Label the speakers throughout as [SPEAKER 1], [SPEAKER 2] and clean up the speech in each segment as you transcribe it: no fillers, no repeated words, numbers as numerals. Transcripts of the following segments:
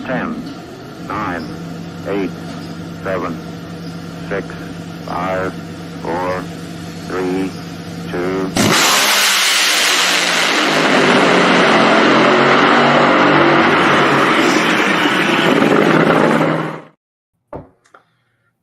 [SPEAKER 1] 10, 9, 8, 7, 6, 5, 4, 3, 2.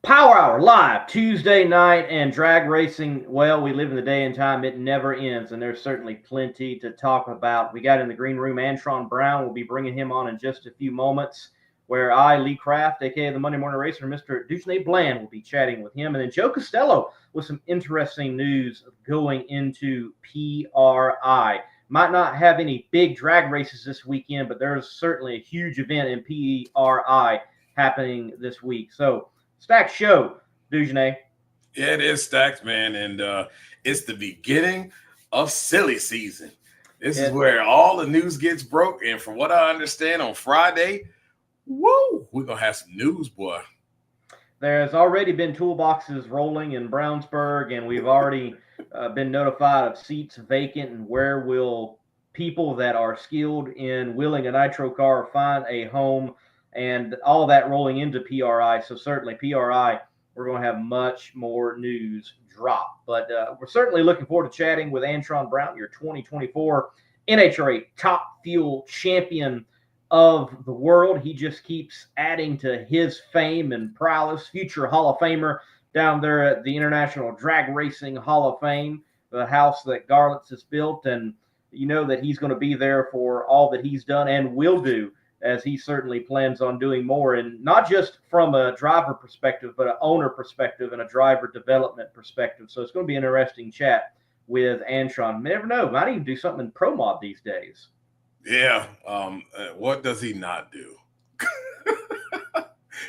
[SPEAKER 2] Power Hour live Tuesday night, and drag racing, well, we live in the day and time it never ends, and there's certainly plenty to talk about. We got in the green room Antron Brown. We'll be bringing him on in just a few moments, where I, Lee Kraft, aka the Monday Morning Racer, Mr. Duchesne Bland, will be chatting with him, and then Joe Castello with some interesting news going into PRI. Might not have any big drag races this weekend, but there's certainly a huge event in PRI happening this week. So stacked show, Duchesne.
[SPEAKER 3] Yeah, it is stacked, man. And it's the beginning of silly season. This is where all the news gets broke. And from what I understand, on Friday, woo, we're going to have some news, boy.
[SPEAKER 2] There's already been toolboxes rolling in Brownsburg, and we've already been notified of seats vacant and where will people that are skilled in wheeling a nitro car find a home, and all that rolling into PRI. So certainly PRI, we're going to have much more news drop. But we're certainly looking forward to chatting with Antron Brown, your 2024 NHRA Top Fuel Champion of the world. He just keeps adding to his fame and prowess. Future Hall of Famer down there at the International Drag Racing Hall of Fame, the house that Garlitz has built. And you know that he's going to be there for all that he's done and will do, as he certainly plans on doing more, and not just from a driver perspective, but an owner perspective and a driver development perspective. So it's going to be an interesting chat with Antron. You never know, might even do something in Pro Mod these days.
[SPEAKER 3] Yeah. What does he not do?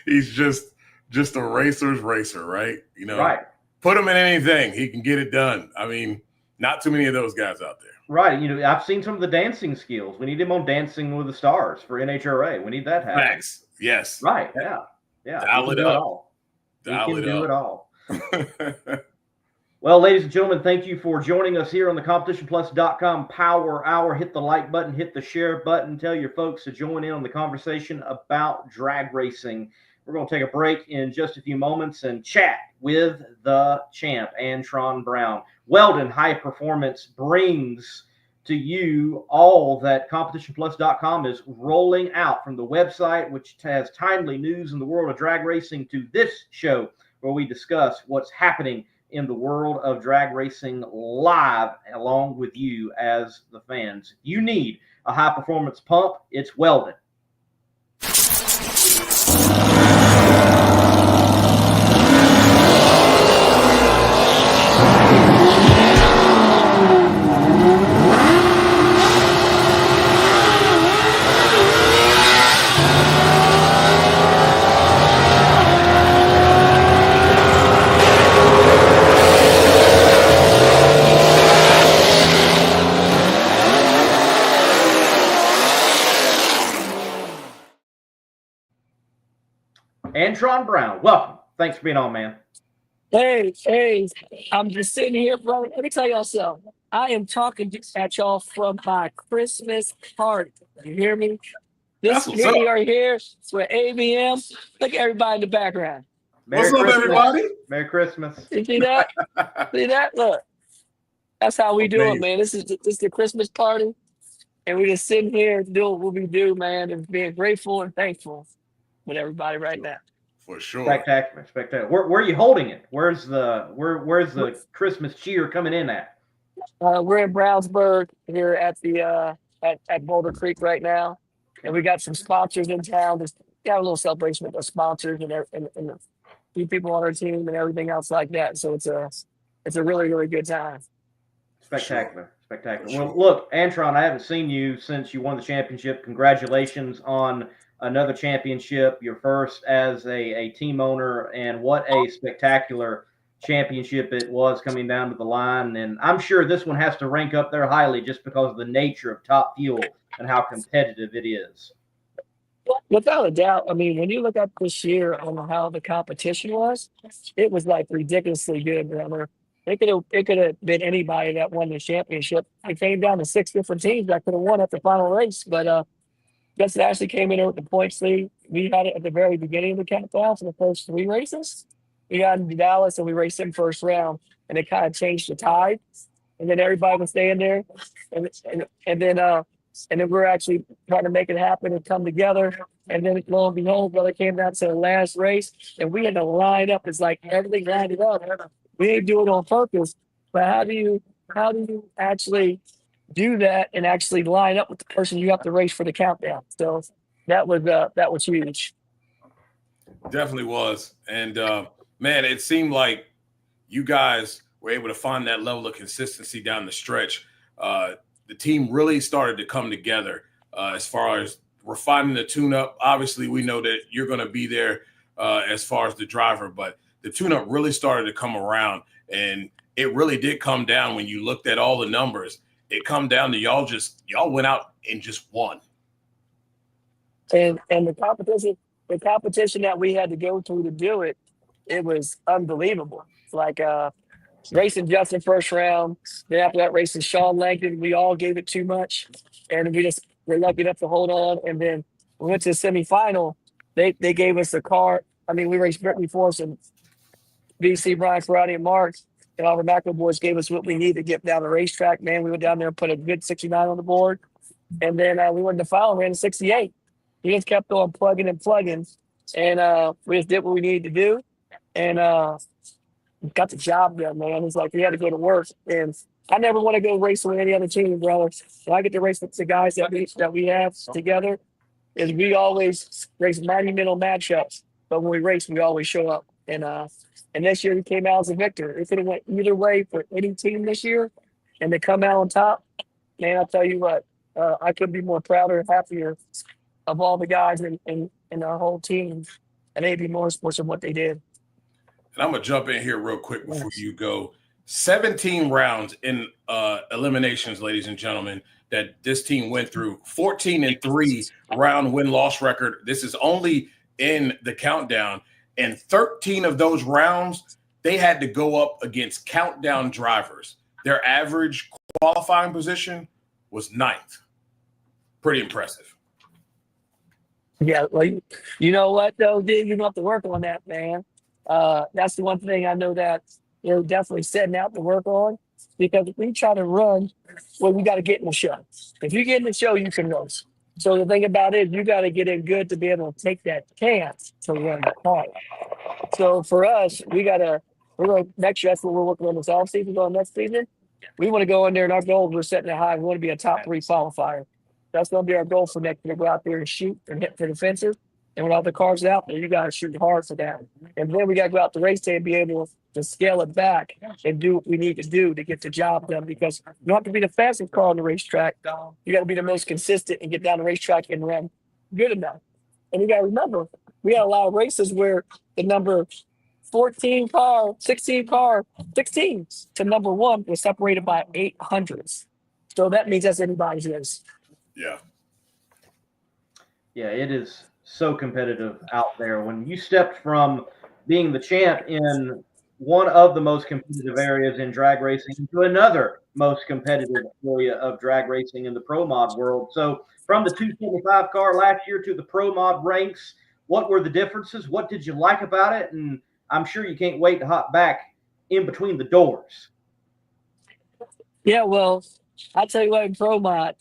[SPEAKER 3] He's just a racer's racer, right? You know,
[SPEAKER 2] right.
[SPEAKER 3] Put him in anything, he can get it done. I mean, not too many of those guys out there.
[SPEAKER 2] Right. You know, I've seen some of the dancing skills. We need him on Dancing with the Stars for NHRA. We need that happen.
[SPEAKER 3] Facts. Yes.
[SPEAKER 2] Right. Yeah. Yeah.
[SPEAKER 3] Dial it up.
[SPEAKER 2] He can do it all. Well, ladies and gentlemen, thank you for joining us here on the CompetitionPlus.com Power Hour. Hit the like button, hit the share button, tell your folks to join in on the conversation about drag racing. We're going to take a break in just a few moments and chat with the champ, Antron Brown. Weldon High Performance brings to you all that CompetitionPlus.com is rolling out, from the website, which has timely news in the world of drag racing, to this show where we discuss what's happening in the world of drag racing live along with you as the fans. If you need a high performance pump, it's Weldon. Antron Brown, welcome. Thanks for being on, man.
[SPEAKER 4] Hey, I'm just sitting here, brother. Let me tell y'all something. I am talking at y'all from my Christmas party. You hear me? This video right here is with ABM. Look at everybody in the background.
[SPEAKER 3] What's up, everybody?
[SPEAKER 2] Merry Christmas.
[SPEAKER 4] You see that? See that? Look. That's how we do it, man. This is the Christmas party. And we just sitting here doing what we do, man, and being grateful and thankful with everybody right now.
[SPEAKER 3] For sure.
[SPEAKER 2] Spectacular. Where are you holding it? Where's the Christmas cheer coming in at?
[SPEAKER 4] We're in Brownsburg here at the at Boulder Creek right now, and we got some sponsors in town. Just got a little celebration with our sponsors and a few people on our team and everything else like that. So it's a really, really good time.
[SPEAKER 2] Spectacular. Well, look, Antron, I haven't seen you since you won the championship. Congratulations on another championship, your first as a team owner, and what a spectacular championship it was coming down to the line. And I'm sure this one has to rank up there highly just because of the nature of Top Fuel and how competitive it is.
[SPEAKER 4] Without a doubt. I mean, when you look at this year on how the competition was, it was like ridiculously good, brother. It could have been anybody that won the championship. It came down to 6 different teams that could have won at the final race. But Justin actually came in with the points lead. We had it at the very beginning of the countdown for the first 3 races. We got into Dallas and we raced him first round, and it kind of changed the tide. And then everybody was staying there, and then we're actually trying to make it happen and come together. And then lo and behold, brother came down to the last race, and we had to line up. It's like everything lined up. We ain't do it on purpose, but how do you actually do that and actually line up with the person you have to race for the countdown? So that was huge.
[SPEAKER 3] Definitely was. And man, it seemed like you guys were able to find that level of consistency down the stretch. The team really started to come together as far as refining the tune-up. Obviously, we know that you're going to be there as far as the driver, but the tune-up really started to come around, and it really did come down when you looked at all the numbers. It come down to y'all went out and just won.
[SPEAKER 4] And the competition that we had to go through to do it, it was unbelievable. Like racing Justin first round, then after that racing Sean Langdon, we all gave it too much, and we're lucky enough to hold on. And then we went to the semifinal. They gave us a car. I mean, we raced Brittany Force and BC, Brian Ferrati, and Mark, and all the macro boys gave us what we needed to get down the racetrack. Man, we went down there and put a good 69 on the board, and then we went to the final, ran a 68. We just kept on plugging, and we just did what we needed to do, and got the job done, man. It's like we had to go to work, and I never want to go racing with any other team, brother. So I get to race with the guys that we have together. Is we always race monumental matchups, but when we race, we always show up. And this year we came out as a victor. If it went either way for any team this year, and to come out on top, man, I'll tell you what, I couldn't be more prouder and happier of all the guys and our whole team and AB Motorsports and what they did.
[SPEAKER 3] And I'm going to jump in here real quick before you go. 17 rounds in eliminations, ladies and gentlemen, that this team went through. 14-3 round win-loss record. This is only in the countdown. And 13 of those rounds, they had to go up against countdown drivers. Their average qualifying position was 9th. Pretty impressive.
[SPEAKER 4] Yeah, well, you know what, though, dude? You have to work on that, man. That's the one thing I know that you're definitely setting out to work on, because if we try to run, well, we got to get in the show. If you get in the show, you can race. So the thing about it is you got to get in good to be able to take that chance to run the car. So for us, we're going to next year, that's what we're working on this offseason, going next season. We want to go in there, and our goal, we're setting it high. We want to be a top 3 qualifier. That's going to be our goal for next year, to go out there and shoot and hit for the fences. And when all the cars are out there, you got to shoot hard for that. And then we got to go out the race day and be able to scale it back and do what we need to do to get the job done, because you don't have to be the fastest car on the racetrack. You got to be the most consistent and get down the racetrack and run good enough. And you got to remember, we had a lot of races where the number 14 car, 16 car, 16 to number 1 was separated by 800s. So that means that's anybody's race.
[SPEAKER 3] Yeah.
[SPEAKER 2] Yeah, it is so competitive out there. When you stepped from being the champ in one of the most competitive areas in drag racing to another most competitive area of drag racing in the pro mod world. So from the 225 car last year to the pro mod ranks, what were the differences? What did you like about it? And I'm sure you can't wait to hop back in between the doors.
[SPEAKER 4] Yeah, well, I'll tell you what, in pro mod,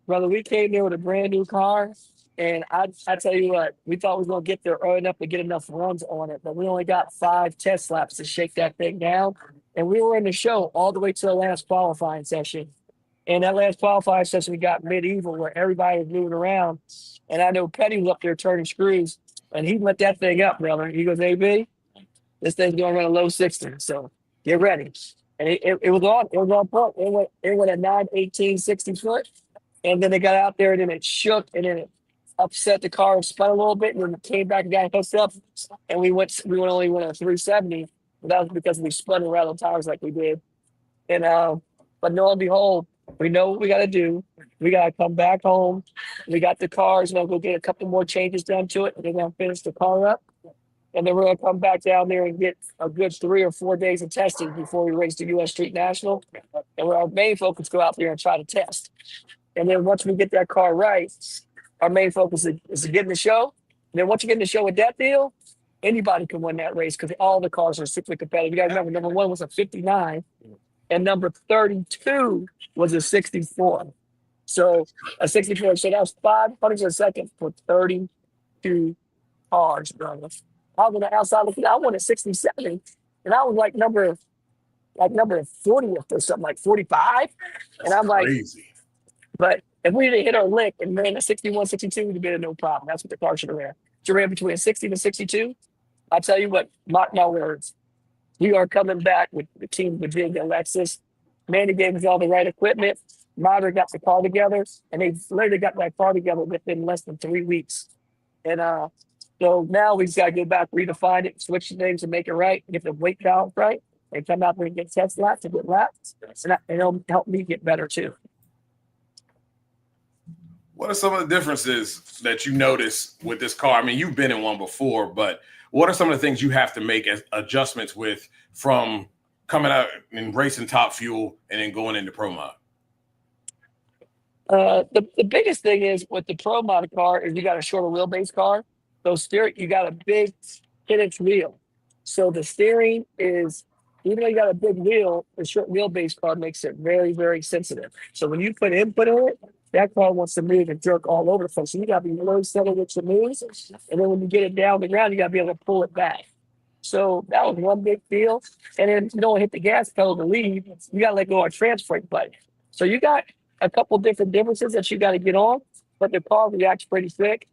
[SPEAKER 4] brother, we came there with a brand new car. And I tell you what, we thought we were going to get there early enough to get enough runs on it, but we only got 5 test laps to shake that thing down. And we were in the show all the way to the last qualifying session. And that last qualifying session, we got medieval where everybody was moving around. And I know Petty was up there turning screws, and he lit that thing up, brother. He goes, AB, this thing's going to run a low 60, so get ready. And it was on. It was on point. It went at 918, 60 foot. And then it got out there, and then it shook, and then it upset the car and spun a little bit, and then it came back and got hooked up, and we only went at 370, but that was because we spun and rattled tires like we did. And but lo and behold, we know what we got to do. We got to come back home. We got the cars, and I'll go get a couple more changes done to it, and then I'll finish the car up, and then we're gonna come back down there and get a good 3 or 4 days of testing before we race the U.S. Street National, and our main focus go out there and try to test. And then once we get that car right, our main focus is to get in the show. And then once you get in the show with that deal, anybody can win that race because all the cars are super competitive. You got to remember, number 1 was a 59, and number 32 was a 64. So a 64. So that was 500 a second for 32 cars, brother. I was on the outside looking. I won a 67, and I was like number 40th or something, like 45. And I'm like,
[SPEAKER 3] Crazy.
[SPEAKER 4] but if we didn't hit our lick and ran a 61, 62, we'd have been no problem. That's what the car should have ran. She ran between 60 and 62. I tell you what, mark my words. We are coming back with the team, Virginia, Lexus. Manny gave us all the right equipment. Marder got the car together, and they literally got that car together within less than 3 weeks. And so now we've got to go back, redefine it, switch the things and make it right, get the weight balance right, and come out there and get test laps and get laps. And it'll help me get better too.
[SPEAKER 3] What are some of the differences that you notice with this car? I mean, you've been in one before, but what are some of the things you have to make as adjustments with from coming out and racing Top Fuel and then going into Pro Mod?
[SPEAKER 4] The biggest thing is with the Pro Mod car is you got a shorter wheelbase car. So you got a big 10-inch wheel. So the steering is, even though you got a big wheel, the short wheelbase car makes it very, very sensitive. So when you put input on it, that car wants to move and jerk all over the place. So you got to be low settled with your moves. And then when you get it down the ground, you got to be able to pull it back. So that was one big deal. And then you don't hit the gas pedal to leave. You got to let go of transfer brake button. So you got a couple different differences that you got to get on, but the car reacts pretty quick.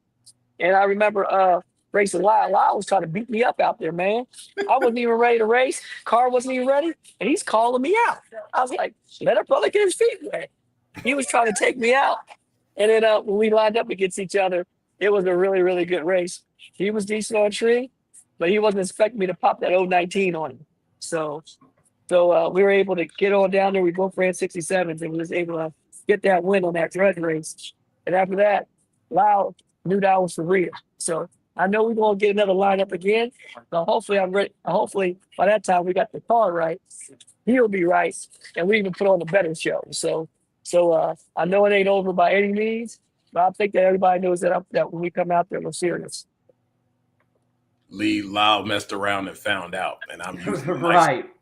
[SPEAKER 4] And I remember racing Lyle. Lyle was trying to beat me up out there, man. I wasn't even ready to race. Car wasn't even ready. And he's calling me out. I was like, let our brother get his feet wet. He was trying to take me out. And then when we lined up against each other, it was a really, really good race. He was decent on tree, but he wasn't expecting me to pop that 019 on him. So we were able to get on down there. We both ran 67s and was able to get that win on that drug race. And after that, Lyle knew that was for real. So I know we're going to get another lineup again. So hopefully I'm ready. Hopefully by that time we got the car right. He'll be right. And we even put on a better show. So I know it ain't over by any means, but I think that everybody knows that when we come out there, we're serious.
[SPEAKER 3] Lee, Lyle messed around and found out, and I'm using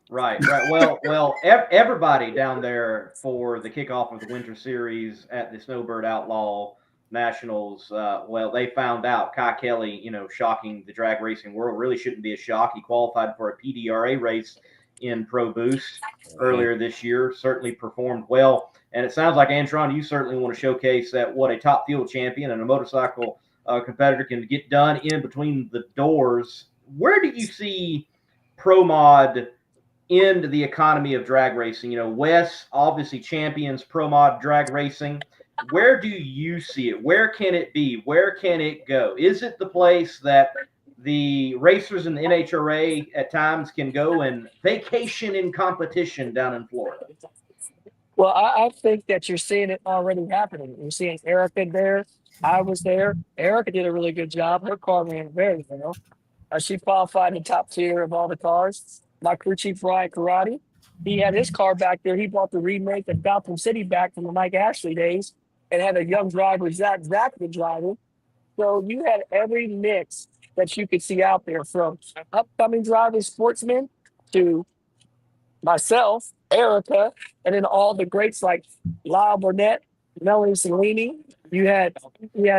[SPEAKER 2] Right. Well, everybody down there for the kickoff of the Winter Series at the Snowbird Outlaw Nationals, they found out Kai Kelly, shocking the drag racing world, really shouldn't be a shock. He qualified for a PDRA race in Pro Boost earlier this year, certainly performed well. And it sounds like, Antron, you certainly want to showcase that what a top field champion and a motorcycle competitor can get done in between the doors. Where do you see Pro Mod in the economy of drag racing? Wes obviously champions Pro Mod drag racing. Where do you see it? Where can it be? Where can it go? Is it the place that the racers in the NHRA at times can go and vacation in competition down in Florida?
[SPEAKER 4] Well, I think that you're seeing it already happening. You're seeing Erica there. I was there. Erica did a really good job. Her car ran very well. She qualified in the top tier of all the cars. My crew chief, Ryan Karate, he had his car back there. He bought the remake of Gotham City back from the Mike Ashley days and had a young driver, Zach driving. So you had every mix that you could see out there, from upcoming drivers, sportsmen, to myself, Erica, and then all the greats like Lyle Burnett, Melanie Cellini. You had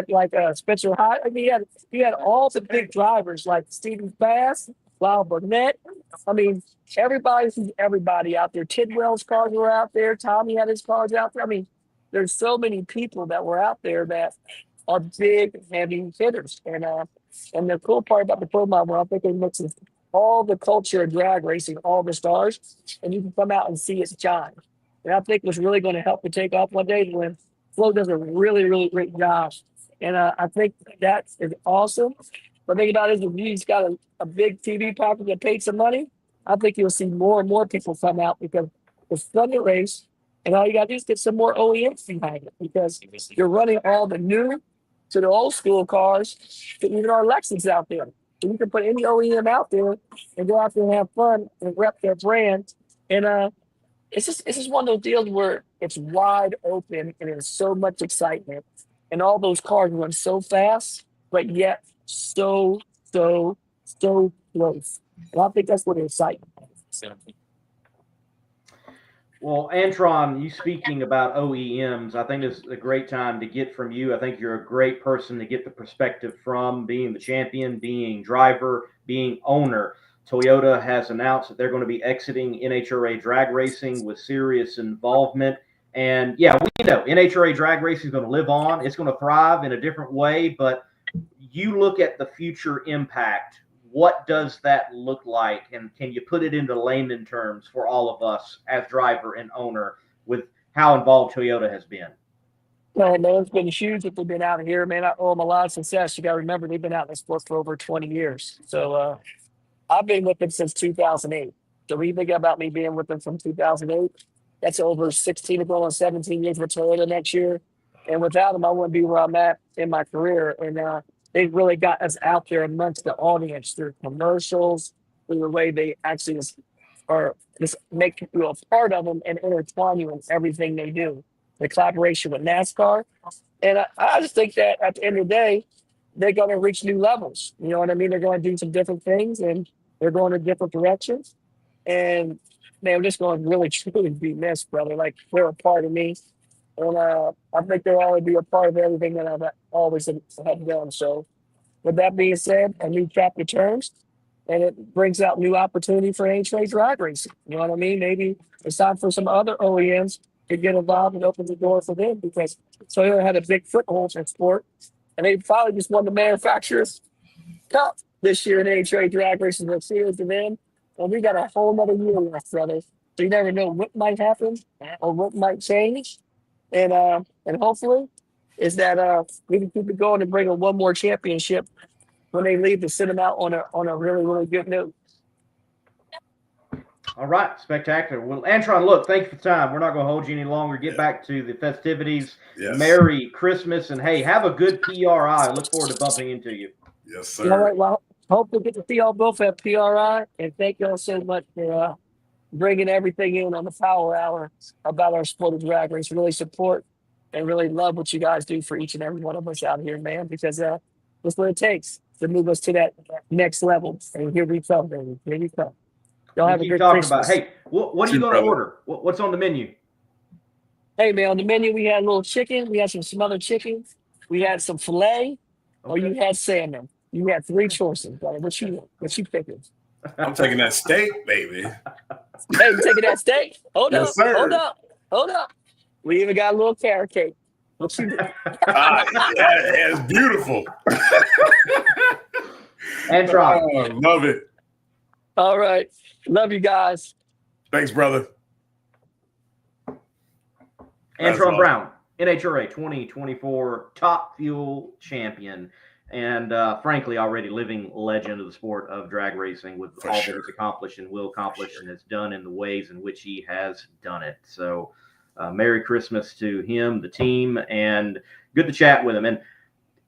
[SPEAKER 4] like Spencer High. I mean, you had all the big drivers like Stephen Bass, Lyle Burnett. I mean, everybody out there. Tidwell's cars were out there. Tommy had his cars out there. I mean, there's so many people that were out there that are big, heavy hitters. And the cool part about the Pro Mod, I think it mixes all the culture of drag racing, all the stars, and you can come out and see it shine. And I think what's really going to help to take off one day is when Flo does a really, really great job. And I think that is awesome. But the thing about it is, if he's got a big TV package that paid some money, I think you'll see more and more people come out because it's fun to race. And all you got to do is get some more OEMs behind it, because you're running all the new to the old school cars to even our Lexus out there. So you can put any OEM out there and go out there and have fun and rep their brand. And it's just one of those deals where it's wide open and there's so much excitement. and all those cars run so fast, but yet so close. And I think that's what excites me.
[SPEAKER 2] Well, Antron, you speaking about OEMs, I think it's a great time to get from you. I think you're a great person to get the perspective from, being the champion, being driver, being owner. Toyota has announced that they're going to be exiting NHRA drag racing with serious involvement. And yeah, we know NHRA drag racing is going to live on. It's going to thrive in a different way. But you look at the future impact. What does that look like? And can you put it into layman terms for all of us as driver and owner with how involved Toyota has been?
[SPEAKER 4] Man, it's been huge that they've been out here, man. I owe them a lot of success. You got to remember, they've been out in the sport for over 20 years. So I've been with them since 2008. So when you think about me being with them from 2008, that's over 16 ago and 17 years with Toyota next year. And without them, I wouldn't be where I'm at in my career. And they really got us out there amongst the audience through commercials, through the way they actually just make you a part of them and intertwine you in everything they do. The collaboration with NASCAR. And I just think that at the end of the day, they're going to reach new levels. You know what I mean? They're going to do some different things and they're going in different directions. And man, I'm just going to really, truly be missed, brother. Like, they're a part of me. And I think they'll always be a part of everything that I've always had done. So with that being said, a new chapter turns and it brings out new opportunity for NHRA drag racing. You know what I mean? Maybe it's time for some other OEMs to get involved and open the door for them, because Toyota had a big foothold in sport. And they probably just won the Manufacturers Cup this year in NHRA drag racing with Series of them. And we got a whole nother year left, brother. So you never know what might happen or what might change. And hopefully is that we can keep it going and bring them one more championship when they leave, to send them out on a really, really good note.
[SPEAKER 2] All right, spectacular. Well, Antron, look, thank you for the time. We're not going to hold you any longer. Get back to the festivities.
[SPEAKER 3] Yes.
[SPEAKER 2] Merry Christmas, and hey, have a good PRI. Look forward to bumping into you.
[SPEAKER 3] Yes, sir.
[SPEAKER 4] All right, well, hope to get to see y'all both at PRI, and thank y'all so much for bringing everything in on the Power Hour about our sport of drag race. Really support and really love what you guys do for each and every one of us out here, man, because that's what it takes to move us to that next level. And here we come, baby. Here we come. Y'all have a good Christmas.
[SPEAKER 2] Hey, what are you going to order? What's on the menu?
[SPEAKER 4] Hey, man, on the menu, we had a little chicken. We had some smothered chicken. We had some filet, or you had salmon. You had 3 choices, brother. What you picking?
[SPEAKER 3] I'm taking that steak, baby.
[SPEAKER 4] Hey, you taking that steak? Hold
[SPEAKER 3] Yes,
[SPEAKER 4] up.
[SPEAKER 3] sir.
[SPEAKER 4] Hold up. We even got a little carrot cake. What you do?
[SPEAKER 3] It's beautiful.
[SPEAKER 2] Antron.
[SPEAKER 3] Love it.
[SPEAKER 4] All right. Love you guys.
[SPEAKER 3] Thanks, brother.
[SPEAKER 2] Antron Brown, NHRA 2024 Top Fuel Champion, and frankly, already living legend of the sport of drag racing, with all that he's accomplished and will accomplish and has done in the ways in which he has done it. So Merry Christmas to him, the team, and good to chat with him. And,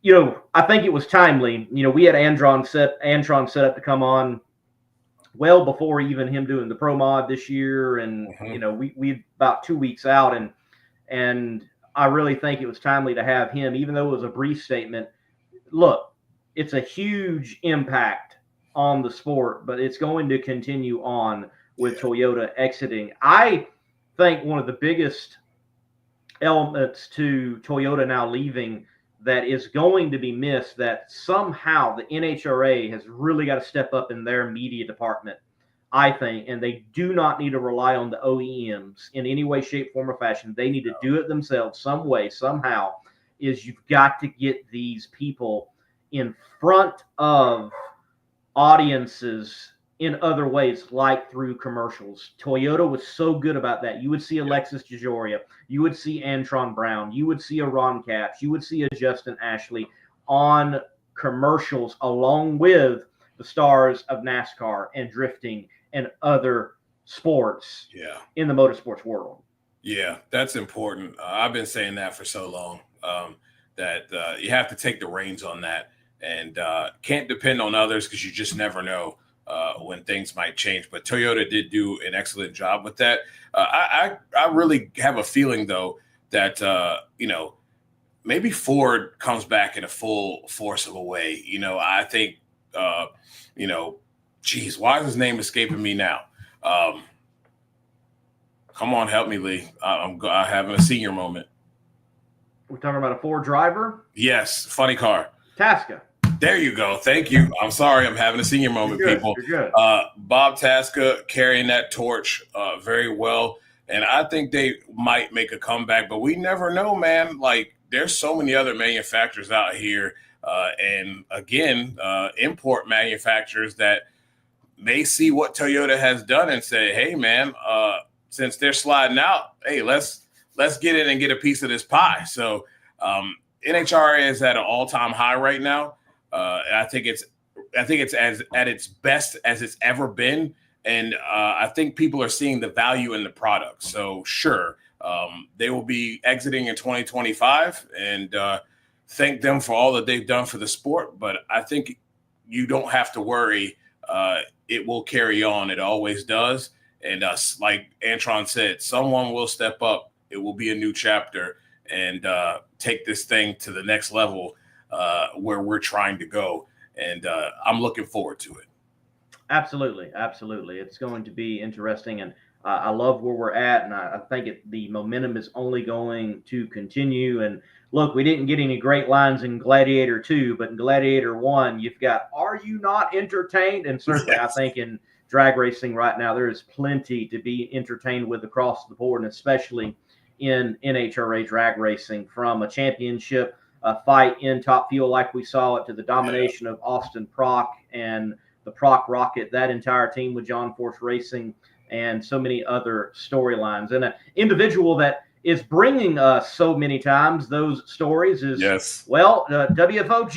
[SPEAKER 2] you know, I think it was timely. You know, we had Antron set up to come on well before even him doing the pro mod this year. And, you know, we about 2 weeks out, and I really think it was timely to have him, even though it was a brief statement. Look, it's a huge impact on the sport, but it's going to continue on with Toyota exiting. I think one of the biggest elements to Toyota now leaving that is going to be missed, that somehow the NHRA has really got to step up in their media department, I think, and they do not need to rely on the OEMs in any way, shape, form, or fashion. They need to do it themselves some way, somehow, is you've got to get these people in front of audiences in other ways, like through commercials. Toyota was so good about that. You would see Alexis DeJoria, you would see Antron Brown, you would see a Ron Capps, you would see a Justin Ashley on commercials along with the stars of NASCAR and drifting and other sports in the motorsports world.
[SPEAKER 3] Yeah, that's important. I've been saying that for so long, that you have to take the reins on that, and can't depend on others, because you just never know when things might change. But Toyota did do an excellent job with that. I really have a feeling, though, that, you know, maybe Ford comes back in a full force of a way. I think, geez, why is his name escaping me now? Come on, help me, Lee. I'm having a senior moment.
[SPEAKER 2] We're talking about a Ford driver?
[SPEAKER 3] Yes, funny car.
[SPEAKER 2] Tasca.
[SPEAKER 3] There you go. Thank you. I'm sorry. I'm having a senior moment, people.
[SPEAKER 2] You're good.
[SPEAKER 3] Bob Tasca carrying that torch very well. And I think they might make a comeback, but we never know, man. Like, there's so many other manufacturers out here. And again, import manufacturers that may see what Toyota has done and say, hey, man, since they're sliding out, hey, let's get in and get a piece of this pie. So NHRA is at an all-time high right now. I think it's at its best as it's ever been. And I think people are seeing the value in the product. So sure, they will be exiting in 2025, and thank them for all that they've done for the sport. But I think you don't have to worry. It will carry on. It always does. And like Antron said, someone will step up. It will be a new chapter and take this thing to the next level where we're trying to go. And I'm looking forward to it.
[SPEAKER 2] Absolutely. It's going to be interesting. And I love where we're at. And I think the momentum is only going to continue. And look, we didn't get any great lines in Gladiator 2, but in Gladiator 1, you've got, are you not entertained? And certainly, yes. I think in drag racing right now, there is plenty to be entertained with across the board, and especially in NHRA drag racing, from a championship fight in Top Fuel like we saw it, to the domination of Austin Proc and the Proc Rocket, that entire team with John Force Racing, and so many other storylines. And an individual that is bringing us so many times those stories is, WFO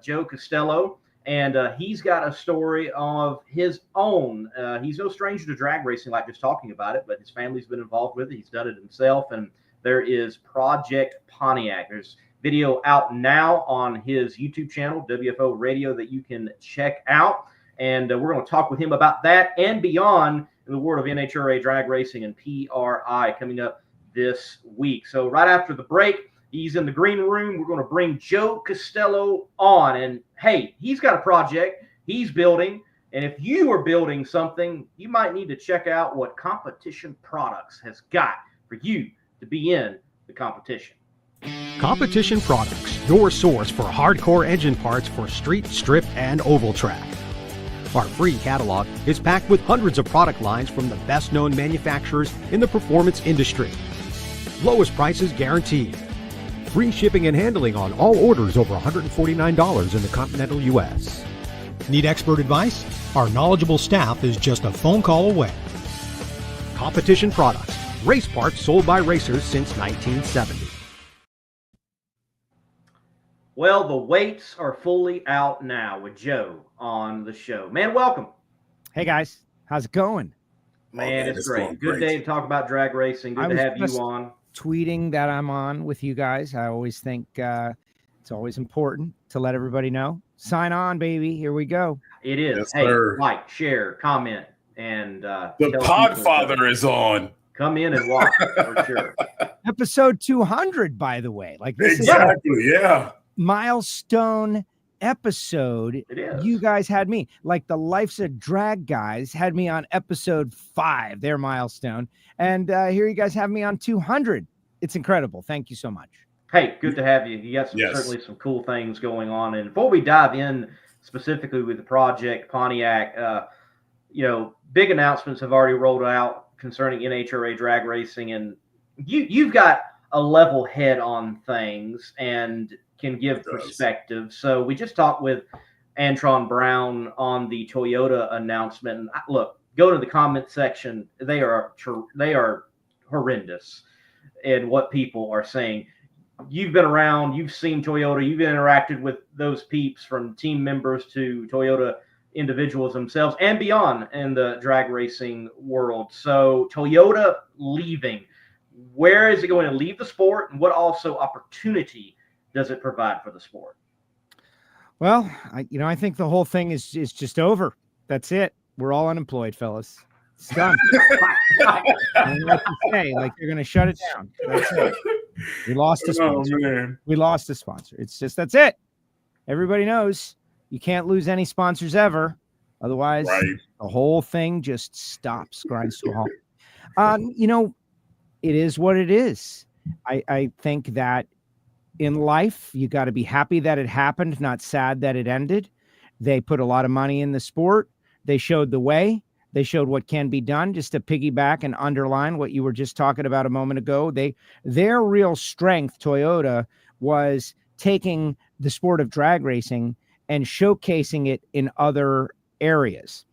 [SPEAKER 2] Joe Castello. And he's got a story of his own. He's no stranger to drag racing, like just talking about it, but his family's been involved with it. He's done it himself. And there is Project Pontiac. There's video out now on his YouTube channel, WFO Radio, that you can check out. And we're going to talk with him about that and beyond in the world of NHRA drag racing and PRI coming up this week. So right after the break, he's in the green room. We're going to bring Joe Castello on. And hey, he's got a project he's building. And if you are building something, you might need to check out what Competition Products has got for you to be in the competition.
[SPEAKER 5] Competition Products, your source for hardcore engine parts for street, strip, and oval track. Our free catalog is packed with hundreds of product lines from the best-known manufacturers in the performance industry. Lowest prices guaranteed. Free shipping and handling on all orders over $149 in the continental U.S. Need expert advice? Our knowledgeable staff is just a phone call away. Competition Products, race parts sold by racers since 1970.
[SPEAKER 2] Well, the weights are fully out now with Joe on the show. Man, welcome.
[SPEAKER 6] Hey, guys. How's it going?
[SPEAKER 2] Man, it's great. Good day to talk about drag racing. Good to have you on.
[SPEAKER 6] Tweeting that I'm on with you guys. I always think it's always important to let everybody know. Sign on, baby. Here we go.
[SPEAKER 2] It is.
[SPEAKER 3] Yes,
[SPEAKER 2] hey,
[SPEAKER 3] sir.
[SPEAKER 2] Like, share, comment, and
[SPEAKER 3] the Podfather is on.
[SPEAKER 2] Come in and watch for sure.
[SPEAKER 6] Episode 200, by the way. Like this
[SPEAKER 3] exactly, yeah.
[SPEAKER 6] Milestone episode.
[SPEAKER 2] It is.
[SPEAKER 6] You guys had me, like the Life's a Drag guys had me on episode 5, their milestone, and here you guys have me on 200. It's incredible. Thank you so much.
[SPEAKER 2] Hey, good to have you. You got certainly some cool things going on. And before we dive in specifically with the Project Pontiac, big announcements have already rolled out concerning NHRA drag racing, and you've got a level head on things and can give perspective. So we just talked with Antron Brown on the Toyota announcement. And look, go to the comment section. They are horrendous in what people are saying. You've been around, you've seen Toyota, you've interacted with those peeps, from team members to Toyota individuals themselves and beyond in the drag racing world. So Toyota leaving, where is it going to leave the sport, and what also opportunity does it provide for the sport?
[SPEAKER 6] Well, I think the whole thing is just over. That's it. We're all unemployed, fellas. It's done. I don't know what to say. Like, they're going to shut it down. That's it. We lost a sponsor.
[SPEAKER 3] Oh man.
[SPEAKER 6] We lost a sponsor. It's just that's it. Everybody knows you can't lose any sponsors ever. Otherwise,
[SPEAKER 3] Right.
[SPEAKER 6] the whole thing just stops, grinds to a halt. It is what it is. I think that in life, you got to be happy that it happened, not sad that it ended. They put a lot of money in the sport. They showed the way. They showed what can be done. Just to piggyback and underline what you were just talking about a moment ago, their real strength, Toyota, was taking the sport of drag racing and showcasing it in other areas.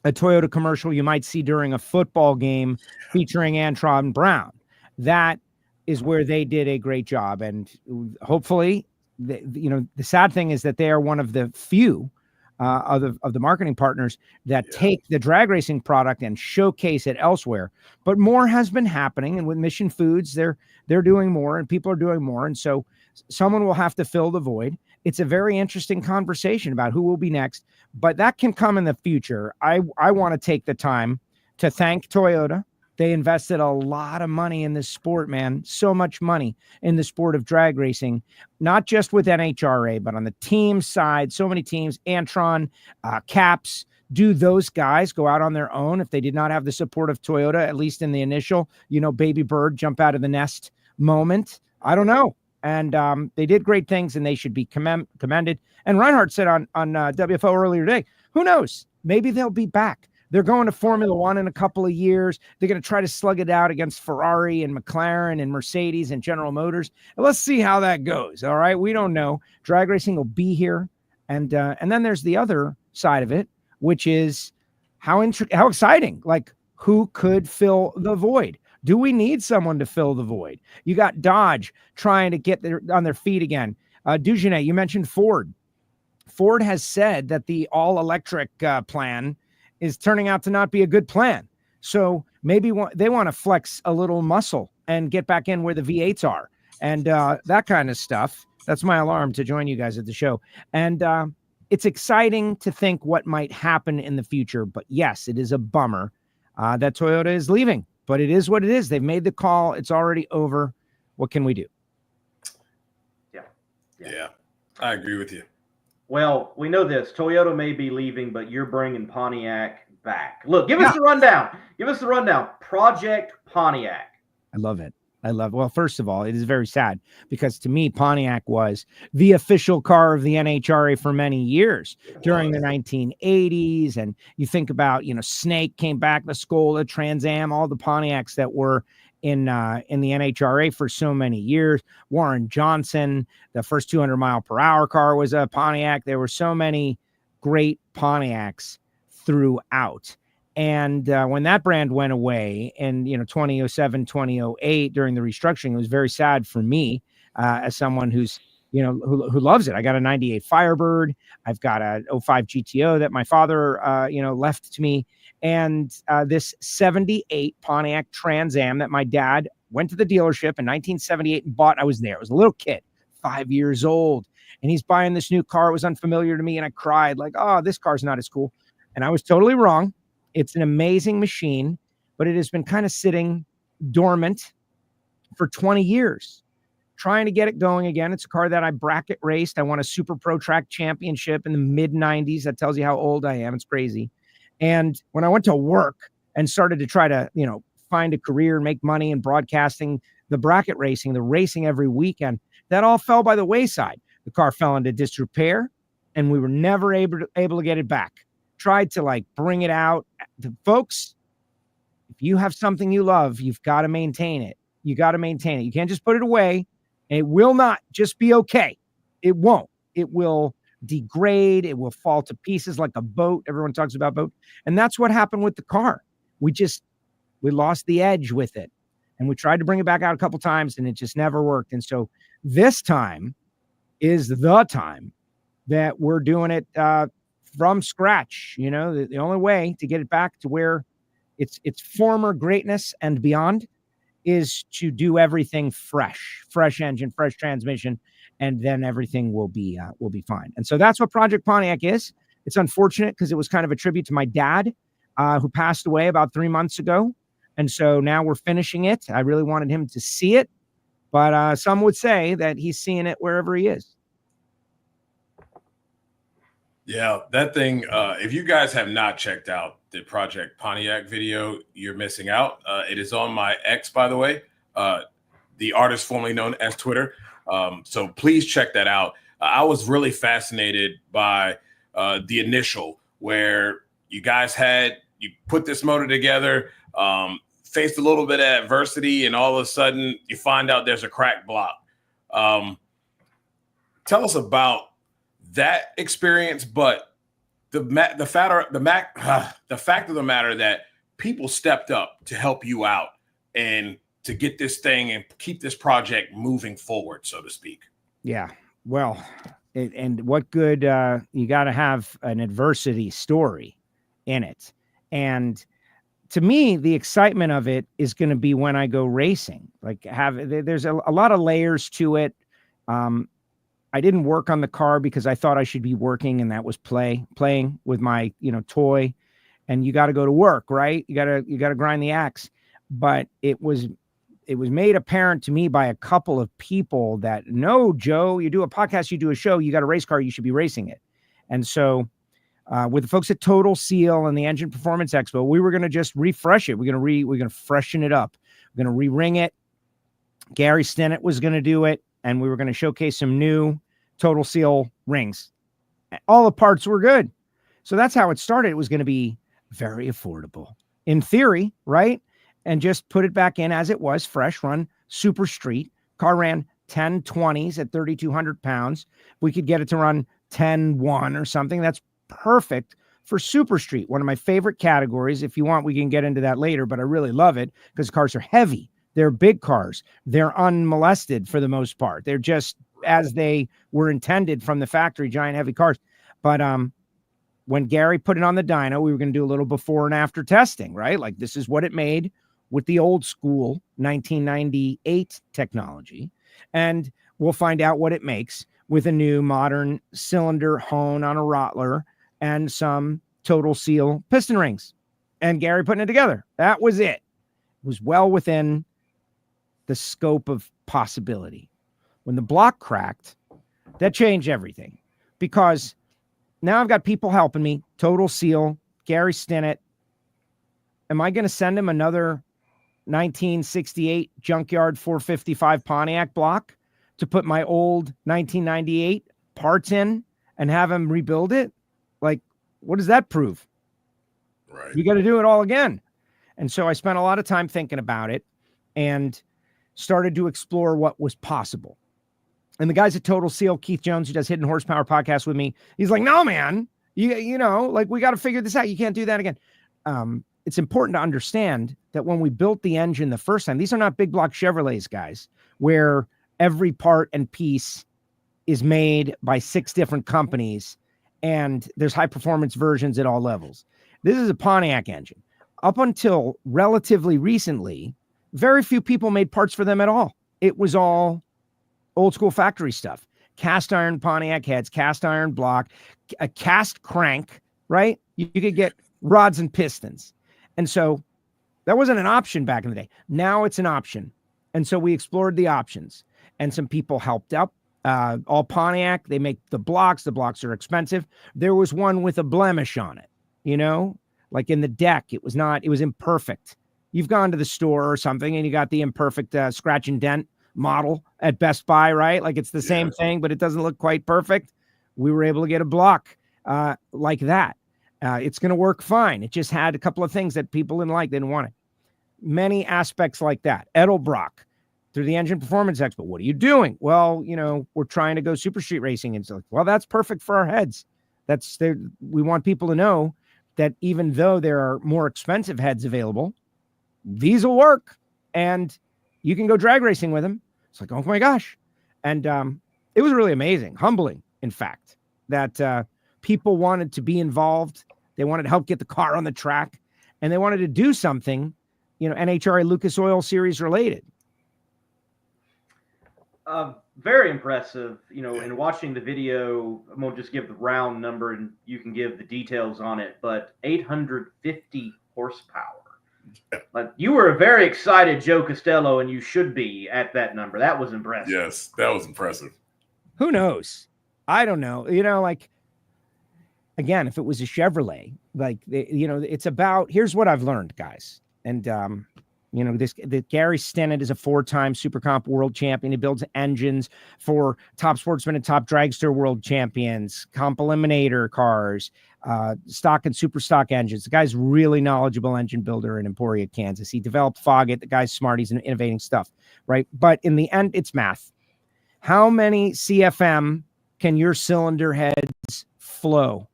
[SPEAKER 6] A Toyota commercial you might see during a football game featuring Antron Brown. That is where they did a great job. And hopefully, the sad thing is that they are one of the few of the marketing partners that take the drag racing product and showcase it elsewhere. But more has been happening. And with Mission Foods, they're doing more and people are doing more. And so someone will have to fill the void. It's a very interesting conversation about who will be next, but that can come in the future. I want to take the time to thank Toyota. They invested a lot of money in this sport, man. So much money in the sport of drag racing, not just with NHRA, but on the team side. So many teams, Antron, Caps. Do those guys go out on their own if they did not have the support of Toyota, at least in the initial, baby bird jump out of the nest moment? I don't know. And they did great things, and they should be commended. And Reinhardt said on WFO earlier today, who knows? Maybe they'll be back. They're going to Formula One in a couple of years. They're going to try to slug it out against Ferrari and McLaren and Mercedes and General Motors. And let's see how that goes. All right, we don't know. Drag racing will be here, and then there's the other side of it, which is how exciting. Like, who could fill the void? Do we need someone to fill the void? You got Dodge trying to get on their feet again. Dugenet, you mentioned Ford. Ford has said that the all-electric plan is turning out to not be a good plan. So maybe they want to flex a little muscle and get back in where the V8s are and that kind of stuff. That's my alarm to join you guys at the show. And it's exciting to think what might happen in the future. But yes, it is a bummer that Toyota is leaving. But it is what it is. They've made the call. It's already over. What can we do?
[SPEAKER 3] Yeah, I agree with you.
[SPEAKER 2] Well, we know this. Toyota may be leaving, but you're bringing Pontiac back. Look, give us the rundown. Give us the rundown. Project Pontiac.
[SPEAKER 6] I love it. Well, first of all, it is very sad because to me, Pontiac was the official car of the NHRA for many years during the 1980s. And you think about, Snake came back, the Skoda, Trans Am, all the Pontiacs that were in the NHRA for so many years. Warren Johnson, the first 200 mile per hour car was a Pontiac. There were so many great Pontiacs throughout. And when that brand went away in 2007, 2008 during the restructuring, it was very sad for me as someone who's who loves it. I got a 98 Firebird. I've got a 05 GTO that my father left to me, and this 78 Pontiac Trans Am that my dad went to the dealership in 1978 and bought. I was there. I was a little kid, 5 years old, and he's buying this new car. It was unfamiliar to me, and I cried like, "Oh, this car's not as cool." And I was totally wrong. It's an amazing machine, but it has been kind of sitting dormant for 20 years, trying to get it going again. It's a car that I bracket raced. I won a Super Pro Track Championship in the mid 90s. That tells you how old I am. It's crazy. And when I went to work and started to try to, find a career and make money in broadcasting, the bracket racing, the racing every weekend, that all fell by the wayside. The car fell into disrepair and we were never able to get it back. Tried to bring it out. Folks, if you have something you love, you've got to maintain it. You got to maintain it. You can't just put it away. It will not just be okay. It won't. It will degrade. It will fall to pieces like a boat. Everyone talks about boat. And that's what happened with the car. We lost the edge with it. And we tried to bring it back out a couple times and it just never worked. And so this time is the time that we're doing it from scratch. The only way to get it back to where its former greatness and beyond is to do everything fresh engine, fresh transmission, and then everything will be fine. And so that's what Project Pontiac is. It's unfortunate because it was kind of a tribute to my dad, who passed away about 3 months ago. And so now we're finishing it. I really wanted him to see it. But some would say that he's seeing it wherever he is.
[SPEAKER 3] Yeah, that thing, if you guys have not checked out the Project Pontiac video, you're missing out. It is on my X, by the way, the artist formerly known as Twitter. So please check that out. I was really fascinated by the initial where you guys you put this motor together, faced a little bit of adversity, and all of a sudden you find out there's a cracked block. Tell us about that experience, but the fact of the matter that people stepped up to help you out and to get this thing and keep this project moving forward, so to speak.
[SPEAKER 6] Yeah. Well, and what good, you got to have an adversity story in it. And to me, the excitement of it is going to be when I go racing. Like there's a lot of layers to it. I didn't work on the car because I thought I should be working, and that was playing with my, toy. And you got to go to work, right? You got to grind the axe. But it was made apparent to me by a couple of people that, no, Joe, you do a podcast, you do a show, you got a race car, you should be racing it. And so with the folks at Total Seal and the Engine Performance Expo, we were going to just refresh it. We're going to freshen it up. We're going to re-ring it. Gary Stinnett was going to do it. And we were going to showcase some new Total Seal rings. All the parts were good. So that's how it started. It was going to be very affordable in theory, right? And just put it back in as it was, fresh, run super street. Car ran 1020s at 3,200 pounds. We could get it to run 10-1 or something. That's perfect for super street, one of my favorite categories. If you want, we can get into that later, but I really love it because cars are heavy. They're big cars. They're unmolested for the most part. They're just as they were intended from the factory, giant heavy cars. But when Gary put it on the dyno, we were going to do a little before and after testing, right? Like this is what it made with the old school 1998 technology. And we'll find out what it makes with a new modern cylinder hone on a Rottler and some Total Seal piston rings. And Gary putting it together. That was it. It was well within the scope of possibility. When the block cracked, that changed everything, because now I've got people helping me. Total Seal, Gary Stinnett. Am I going to send him another 1968 junkyard 455 Pontiac block to put my old 1998 parts in and have him rebuild it? Like, what does that prove?
[SPEAKER 3] Right.
[SPEAKER 6] You got to do it all again. And so I spent a lot of time thinking about it and started to explore what was possible. And the guys at Total Seal, Keith Jones, who does Hidden Horsepower podcast with me, he's like, no, man, you know, like we got to figure this out. You can't do that again. It's important to understand that when we built the engine the first time, these are not big block Chevrolets, guys, where every part and piece is made by 6 different companies and there's high performance versions at all levels. This is a Pontiac engine. Up until relatively recently, very few people made parts for them at all. It was all old school factory stuff. Cast iron Pontiac heads, cast iron block, a cast crank, right? You could get rods and pistons. And so that wasn't an option back in the day. Now it's an option. And so we explored the options and some people helped out. All Pontiac, they make the blocks. The blocks are expensive. There was one with a blemish on it, you know, like in the deck. It was imperfect. You've gone to the store or something and you got the imperfect scratch and dent model at Best Buy, right? Like it's the same thing, but it doesn't look quite perfect. We were able to get a block like that. It's going to work fine. It just had a couple of things that people didn't like. They didn't want it. Many aspects like that. Edelbrock through the Engine Performance Expo. What are you doing? Well, you know, we're trying to go super street racing. And it's like, well, that's perfect for our heads. We want people to know that even though there are more expensive heads available, these will work. And you can go drag racing with them. It's like, oh my gosh. And it was really amazing, humbling, in fact, that people wanted to be involved. They wanted to help get the car on the track, and they wanted to do something, you know, NHRA Lucas Oil Series related.
[SPEAKER 2] Very impressive, you know, in watching the video. I won't just give the round number and you can give the details on it, but 850 horsepower. But you were a very excited Joe Castello, and you should be at that number. That was impressive.
[SPEAKER 3] Yes, that was impressive.
[SPEAKER 6] Who knows? I don't know. Like, again, if it was a Chevrolet, like, it's about, here's what I've learned, guys. And, Gary Stennett is a 4-time Super Comp world champion. He builds engines for Top Sportsman and Top Dragster world champions, Comp Eliminator cars, stock and super stock engines. The guy's really knowledgeable engine builder in Emporia, Kansas. He developed Foggett. The guy's smart. He's innovating stuff, right? But in the end, it's math. How many CFM can your cylinder heads flow?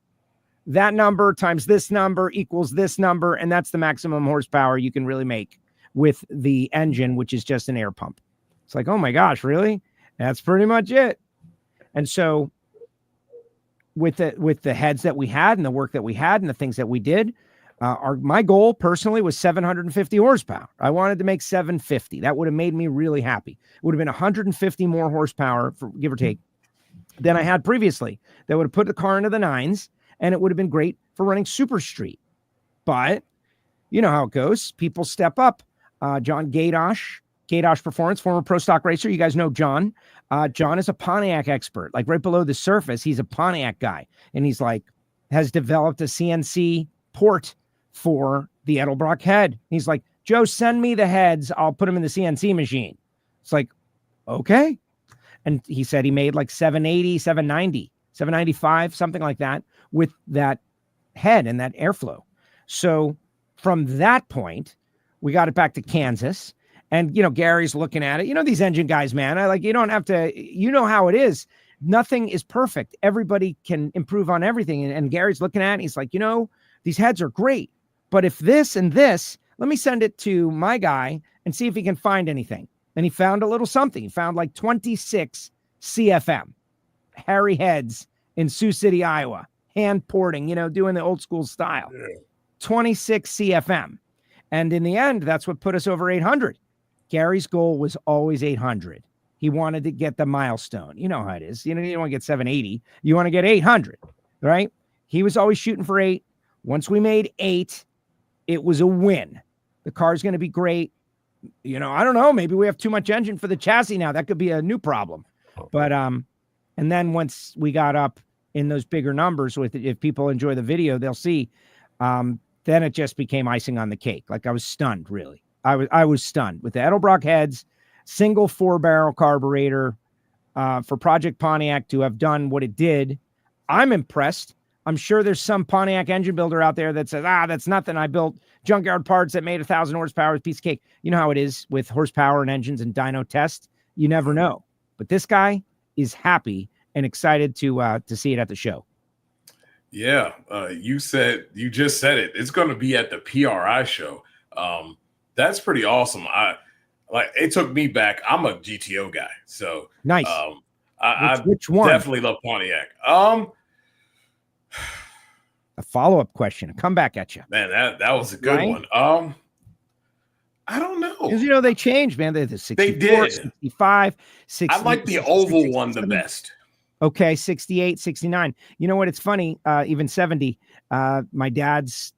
[SPEAKER 6] That number times this number equals this number, and that's the maximum horsepower you can really make with the engine, which is just an air pump. It's like, oh my gosh, really? That's pretty much it. And so with the heads that we had and the work that we had and the things that we did, my goal personally was 750 horsepower. I wanted to make 750. That would have made me really happy. It would have been 150 more horsepower, for give or take, than I had previously. That would have put the car into the 9s, and it would have been great for running Super Street. But you know how it goes. People step up. John Gadosh Performance, former pro stock racer. You guys know John. John is a Pontiac expert. Like, right below the surface, he's a Pontiac guy. And he's like, has developed a CNC port for the Edelbrock head. He's like, Joe, send me the heads. I'll put them in the CNC machine. It's like, okay. And he said he made like 780, 790, 795, something like that with that head and that airflow. So from that point, we got it back to Kansas, and, Gary's looking at it. These engine guys, man, you don't have to, how it is. Nothing is perfect. Everybody can improve on everything. And Gary's looking at it. He's like, these heads are great, but if this and this, let me send it to my guy and see if he can find anything. And he found a little something. He found like 26 CFM Harry heads in Sioux City, Iowa, hand porting, doing the old school style. Yeah. 26 CFM. And in the end, that's what put us over 800. Gary's goal was always 800. He wanted to get the milestone. You know how it is. You don't want to get 780. You want to get 800, right? He was always shooting for 8. Once we made 8, it was a win. The car's going to be great. I don't know. Maybe we have too much engine for the chassis now. That could be a new problem. But, and then once we got up in those bigger numbers with it, if people enjoy the video, they'll see, then it just became icing on the cake. Like, I was stunned, really. I was stunned with the Edelbrock heads, single 4-barrel carburetor, for Project Pontiac to have done what it did. I'm impressed. I'm sure there's some Pontiac engine builder out there that says, that's nothing. I built junkyard parts that made 1,000 horsepower with a piece of cake. You know how it is with horsepower and engines and dyno test. You never know. But this guy is happy and excited to see it at the show.
[SPEAKER 3] Yeah, you just said it. It's going to be at the PRI show. That's pretty awesome. It took me back. I'm a GTO guy, so
[SPEAKER 6] nice.
[SPEAKER 3] Which one? Definitely love Pontiac.
[SPEAKER 6] A follow-up question, a comeback at you.
[SPEAKER 3] Man, that was a good one. I don't know.
[SPEAKER 6] Because they changed, man. They're the 64,
[SPEAKER 3] they did.
[SPEAKER 6] 65, 60.
[SPEAKER 3] I like the oval one the best.
[SPEAKER 6] Okay, 68, 69. You know what? It's funny, even 70. My dad's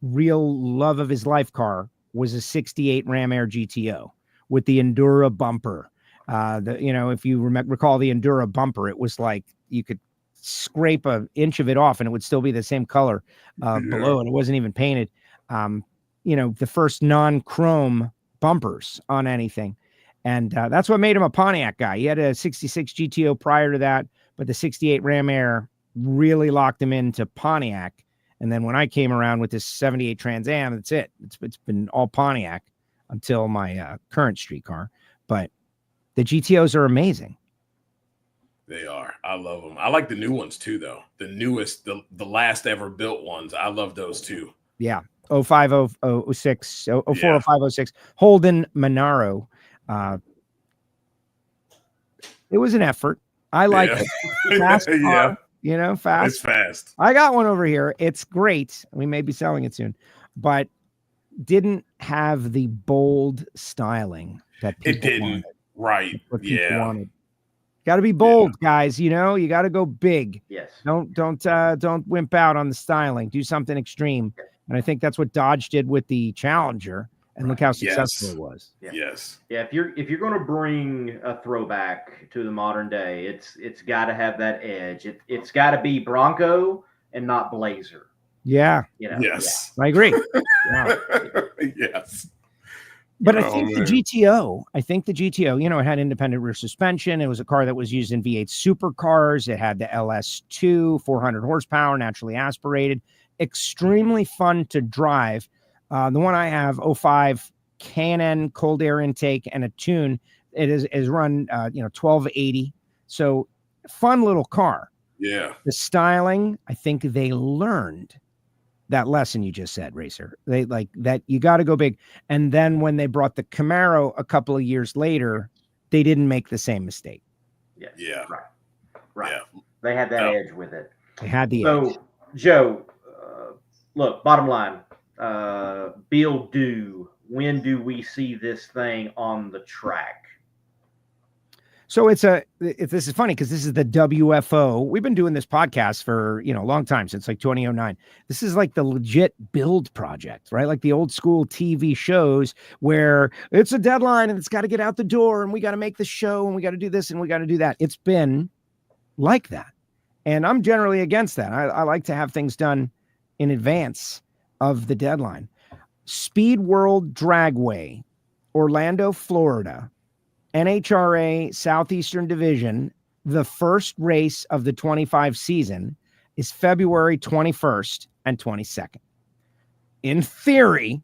[SPEAKER 6] real love of his life car was a 68 Ram Air GTO with the Endura bumper. If you recall the Endura bumper, it was like you could scrape an inch of it off and it would still be the same color below, and it wasn't even painted. The first non-chrome bumpers on anything. And that's what made him a Pontiac guy. He had a 66 GTO prior to that, but the 68 Ram Air really locked him into Pontiac. And then when I came around with this 78 Trans Am, that's it. It's been all Pontiac until my current street car. But the GTOs are amazing.
[SPEAKER 3] They are. I love them. I like the new ones too, though. The newest, the last ever built ones. I love those too.
[SPEAKER 6] Yeah. 05, 06, 04, 05, 06. Holden Monaro. It was an effort. I like it. Fast car, fast.
[SPEAKER 3] It's fast.
[SPEAKER 6] I got one over here. It's great. We may be selling it soon, but didn't have the bold styling that people
[SPEAKER 3] it didn't.
[SPEAKER 6] Wanted.
[SPEAKER 3] Right. Yeah.
[SPEAKER 6] Got to be bold, guys. You got to go big.
[SPEAKER 2] Yes.
[SPEAKER 6] Don't wimp out on the styling. Do something extreme. And I think that's what Dodge did with the Challenger, and look how successful
[SPEAKER 3] Yes.
[SPEAKER 6] it was.
[SPEAKER 2] Yeah.
[SPEAKER 3] Yes.
[SPEAKER 2] Yeah, if you're going to bring a throwback to the modern day, it's got to have that edge. It's got to be Bronco and not Blazer.
[SPEAKER 6] Yeah,
[SPEAKER 2] You know.
[SPEAKER 3] Yes.
[SPEAKER 6] I agree. Yeah.
[SPEAKER 3] Yes.
[SPEAKER 6] But I
[SPEAKER 3] Oh,
[SPEAKER 6] think the
[SPEAKER 3] man.
[SPEAKER 6] GTO, it had independent rear suspension. It was a car that was used in V8 supercars. It had the LS2, 400 horsepower, naturally aspirated, extremely fun to drive. The one I have, 05 Can-Am cold air intake and a tune. It is run, 1280. So fun little car.
[SPEAKER 3] Yeah.
[SPEAKER 6] The styling, I think they learned that lesson you just said, Racer. They like that you got to go big. And then when they brought the Camaro a couple of years later, they didn't make the same mistake.
[SPEAKER 3] Yeah.
[SPEAKER 2] Right.
[SPEAKER 3] Yeah.
[SPEAKER 2] They had that
[SPEAKER 3] No.
[SPEAKER 2] edge with it.
[SPEAKER 6] They had the edge.
[SPEAKER 2] So, Joe, look, bottom line, Bill when do we see this thing on the track?
[SPEAKER 6] So this is funny because this is the WFO. We've been doing this podcast for, a long time, since like 2009. This is like the legit build project, right? Like the old school TV shows where it's a deadline and it's got to get out the door and we got to make the show and we got to do this and we got to do that. It's been like that. And I'm generally against that. I like to have things done in advance of the deadline. Speed World Dragway, Orlando, Florida, NHRA Southeastern Division, the first race of the 25 season is February 21st and 22nd. In theory,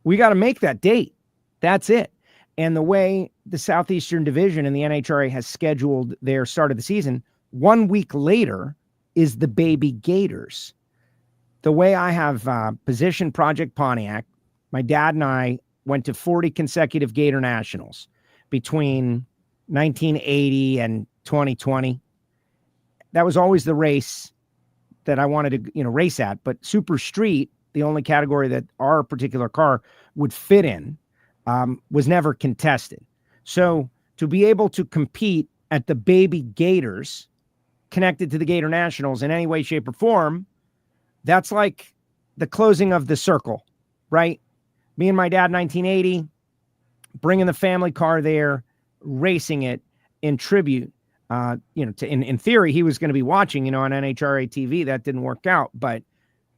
[SPEAKER 6] we got to make that date. That's it. And the way the Southeastern Division and the NHRA has scheduled their start of the season, 1 week later is the Baby Gators. The way I have positioned Project Pontiac, my dad and I went to 40 consecutive Gator Nationals between 1980 and 2020. That was always the race that I wanted to, race at. But Super Street, the only category that our particular car would fit in, was never contested. So to be able to compete at the Baby Gators, connected to the Gator Nationals in any way, shape, or form, that's like the closing of the circle, right? Me and my dad, 1980, bringing the family car there, racing it in tribute. In theory, he was going to be watching, on NHRA TV. That didn't work out, but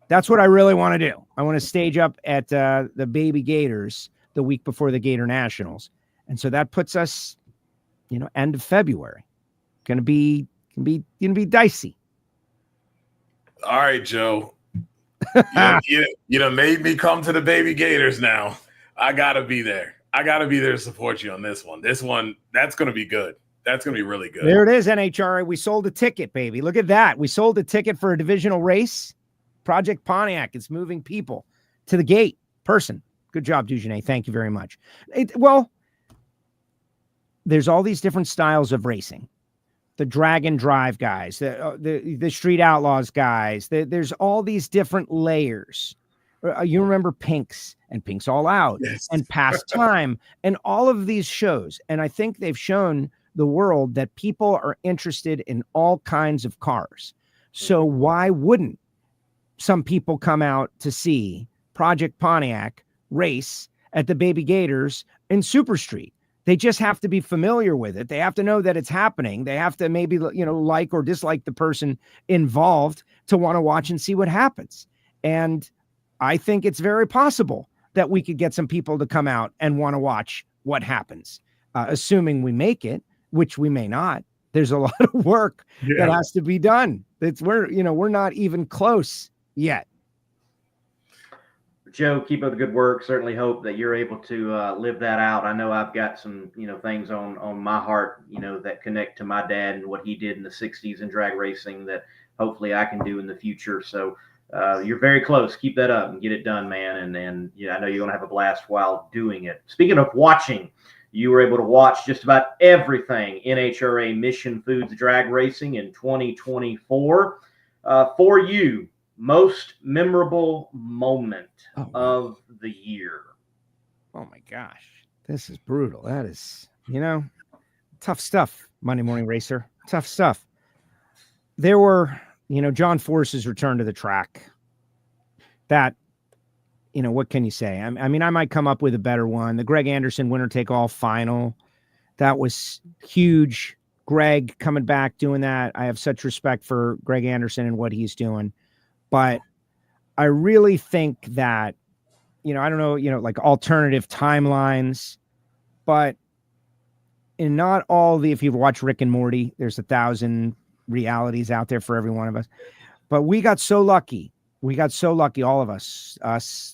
[SPEAKER 6] that's what I really want to do. I want to stage up at the Baby Gators the week before the Gator Nationals, and so that puts us, end of February. Gonna be dicey.
[SPEAKER 3] All right, Joe. You done made me come to the Baby Gators now. I gotta be there. I gotta be there to support you on this one. This one, that's gonna be good. That's gonna be really good.
[SPEAKER 6] There it is, NHRA. We sold a ticket, baby. Look at that. We sold a ticket for a divisional race. Project Pontiac. It's moving people to the gate. Person. Good job, Dugenais. Thank you very much. There's all these different styles of racing. The drag and drive guys, the street outlaws guys. There's all these different layers. You remember Pink's and Pink's All Out,
[SPEAKER 3] Yes.
[SPEAKER 6] and Past Time and all of these shows. And I think they've shown the world that people are interested in all kinds of cars. So why wouldn't some people come out to see Project Pontiac race at the Baby Gators in Super Street? They just have to be familiar with it. They have to know that it's happening. They have to maybe, like or dislike the person involved to want to watch and see what happens. And I think it's very possible that we could get some people to come out and want to watch what happens, assuming we make it, which we may not. There's a lot of work that has to be done. We're not even close yet.
[SPEAKER 2] Joe, keep up the good work. Certainly hope that you're able to live that out. I know I've got some, things on my heart, that connect to my dad and what he did in the 60s in drag racing that hopefully I can do in the future. So you're very close. Keep that up and get it done, man. And I know you're going to have a blast while doing it. Speaking of watching, you were able to watch just about everything NHRA Mission Foods drag racing in 2024. For you, most memorable moment of the year.
[SPEAKER 6] Oh my gosh, this is brutal. That is, tough stuff. Monday Morning Racer, tough stuff. There were, John Force's return to the track. That what can you say? I mean, I might come up with a better one. The Greg Anderson winner take all final. That was huge. Greg coming back, doing that. I have such respect for Greg Anderson and what he's doing. But I really think that, I don't know, like alternative timelines, but in not all if you've watched Rick and Morty, there's 1,000 realities out there for every one of us. But we got so lucky. All of us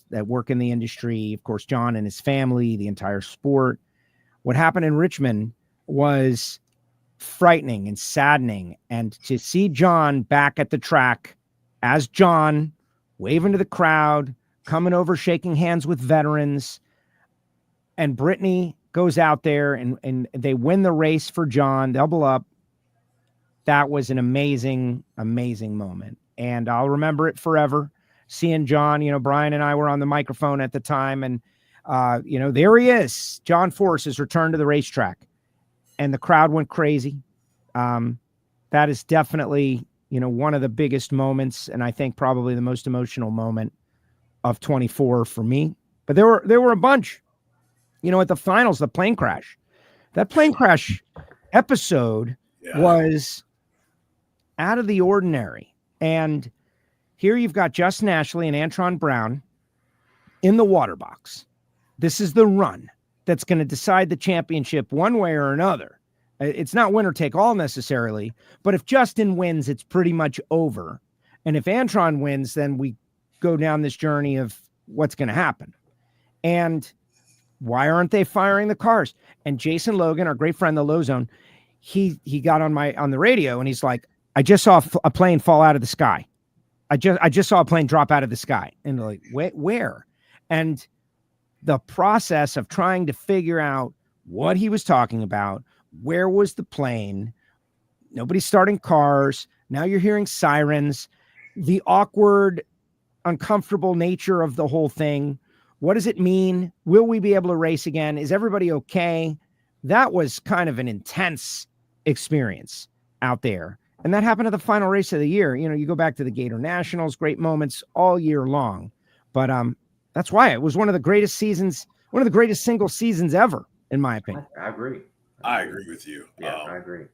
[SPEAKER 6] that work in the industry, of course, John and his family, the entire sport. What happened in Richmond was frightening and saddening. And to see John back at the track as John, waving to the crowd, coming over, shaking hands with veterans, and Brittany goes out there and they win the race for John, double up. That was an amazing, amazing moment. And I'll remember it forever. Seeing John, Brian and I were on the microphone at the time, and there he is. John Force has returned to the racetrack, and the crowd went crazy. That is definitely, one of the biggest moments, and I think probably the most emotional moment of 24 for me. But there were a bunch. At the finals, the plane crash. That plane crash episode was out of the ordinary. And here you've got Justin Ashley and Antron Brown in the water box. This is the run that's going to decide the championship one way or another. It's not winner take all necessarily, but if Justin wins, it's pretty much over. And if Antron wins, then we go down this journey of what's going to happen. And why aren't they firing the cars? And Jason Logan, our great friend, the Low Zone, he got on the radio and he's like, I just saw a plane fall out of the sky. I just saw a plane drop out of the sky. And they're like, where? And the process of trying to figure out what he was talking about, where was the plane? Nobody's starting cars. Now you're hearing sirens, the awkward, uncomfortable nature of the whole thing. What does it mean? Will we be able to race again? Is everybody okay? That was kind of an intense experience out there. And that happened at the final race of the year. You go back to the Gator Nationals, great moments all year long. But that's why it was one of the greatest seasons, one of the greatest single seasons ever, in my opinion.
[SPEAKER 2] I agree.
[SPEAKER 3] I agree with you.
[SPEAKER 2] Yeah, I agree.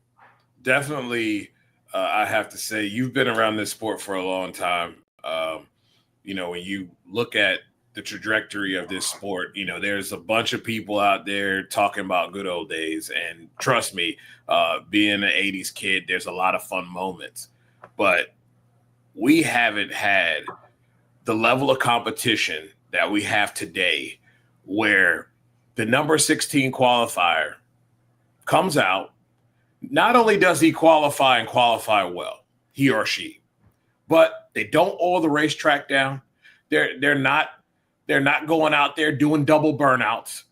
[SPEAKER 3] Definitely, I have to say, you've been around this sport for a long time. When you look at the trajectory of this sport, there's a bunch of people out there talking about good old days. And trust me, being an 80s kid, there's a lot of fun moments. But we haven't had the level of competition that we have today, where the number 16 qualifier comes out. Not only does he qualify and qualify well, he or she, but they don't oil the racetrack down. They're not going out there doing double burnouts.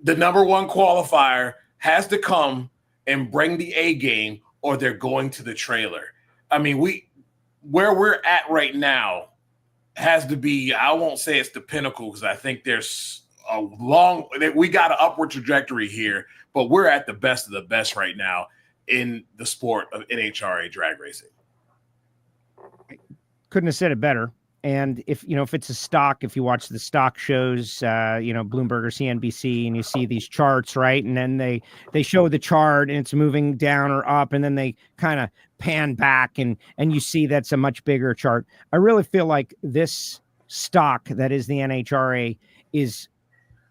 [SPEAKER 3] The number one qualifier has to come and bring the A game, or they're going to the trailer. I mean, where we're at right now has to be, I won't say it's the pinnacle, because I think there's we got an upward trajectory here, but we're at the best of the best right now in the sport of NHRA drag racing.
[SPEAKER 6] Couldn't have said it better. And if it's a stock, if you watch the stock shows, Bloomberg or CNBC, and you see these charts, right? And then they show the chart and it's moving down or up, and then they kind of pan back and you see that's a much bigger chart. I really feel like this stock that is the NHRA is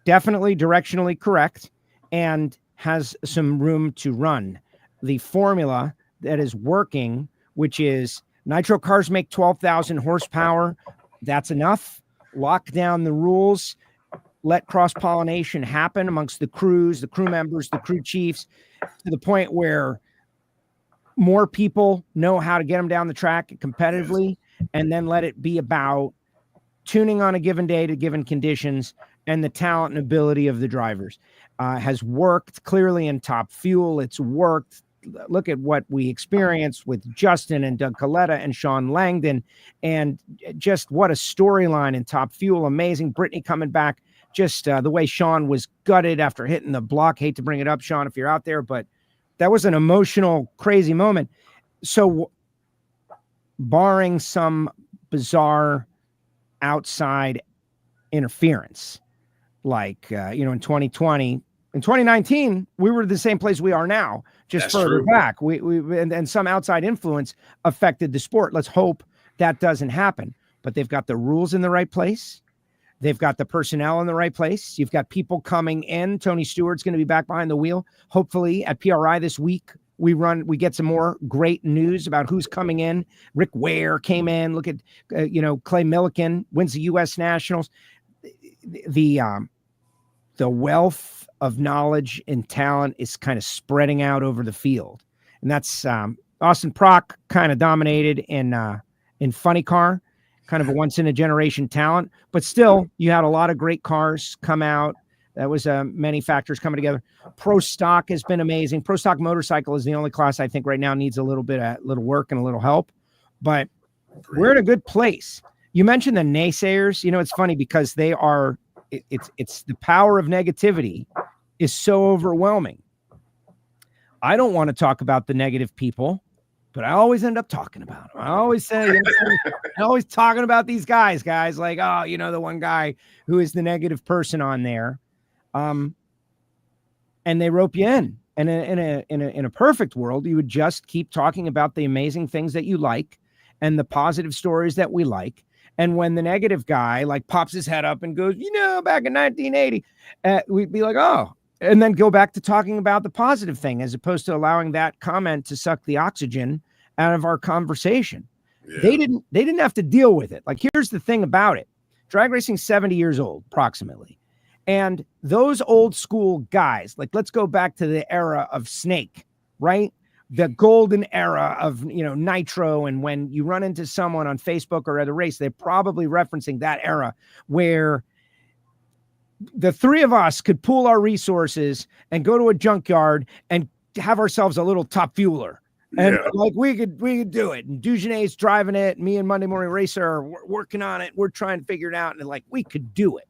[SPEAKER 6] definitely directionally correct and has some room to run. The formula that is working, which is nitro cars make 12,000 horsepower. That's enough. Lock down the rules. Let cross-pollination happen amongst the crews, the crew members, the crew chiefs, to the point where more people know how to get them down the track competitively, and then let it be about tuning on a given day to given conditions and the talent and ability of the drivers. Has worked clearly in Top Fuel. It's worked. Look at what we experienced with Justin and Doug Coletta and Sean Langdon, and just what a storyline in Top Fuel. Amazing. Brittany coming back, just the way Sean was gutted after hitting the block. Hate to bring it up, Sean, if you're out there, but that was an emotional, crazy moment. So barring some bizarre outside interference. Like, in 2020, in 2019, we were the same place we are now, just
[SPEAKER 3] That's
[SPEAKER 6] further
[SPEAKER 3] true.
[SPEAKER 6] back. And some outside influence affected the sport. Let's hope that doesn't happen. But they've got the rules in the right place. They've got the personnel in the right place. You've got people coming in. Tony Stewart's going to be back behind the wheel. Hopefully at PRI this week, we get some more great news about who's coming in. Rick Ware came in. Look at, Clay Milliken wins the U.S. Nationals. The wealth of knowledge and talent is kind of spreading out over the field. And that's Austin Prock kind of dominated in funny car, kind of a once in a generation talent, but still you had a lot of great cars come out. That was many factors coming together. Pro stock has been amazing. Pro stock motorcycle is the only class I think right now needs a little work and a little help, but we're in a good place. You mentioned the naysayers. It's funny because they are, it's the power of negativity is so overwhelming. I don't want to talk about the negative people, but I always end up talking about them. I always say, I'm always talking about these guys like, the one guy who is the negative person on there. And they rope you in. And in a perfect world, you would just keep talking about the amazing things that you like and the positive stories that we like. And when the negative guy like pops his head up and goes, back in 1980, we'd be like, oh, and then go back to talking about the positive thing, as opposed to allowing that comment to suck the oxygen out of our conversation. Yeah. They didn't have to deal with it. Like, here's the thing about it. Drag racing 70 years old, approximately. And those old school guys, like, let's go back to the era of Snake, right? The golden era of, Nitro. And when you run into someone on Facebook or at a race, they're probably referencing that era where the three of us could pool our resources and go to a junkyard and have ourselves a little top fueler. And like we could do it. And Dugenet's driving it. Me and Monday Morning Racer are working on it. We're trying to figure it out. And like, we could do it.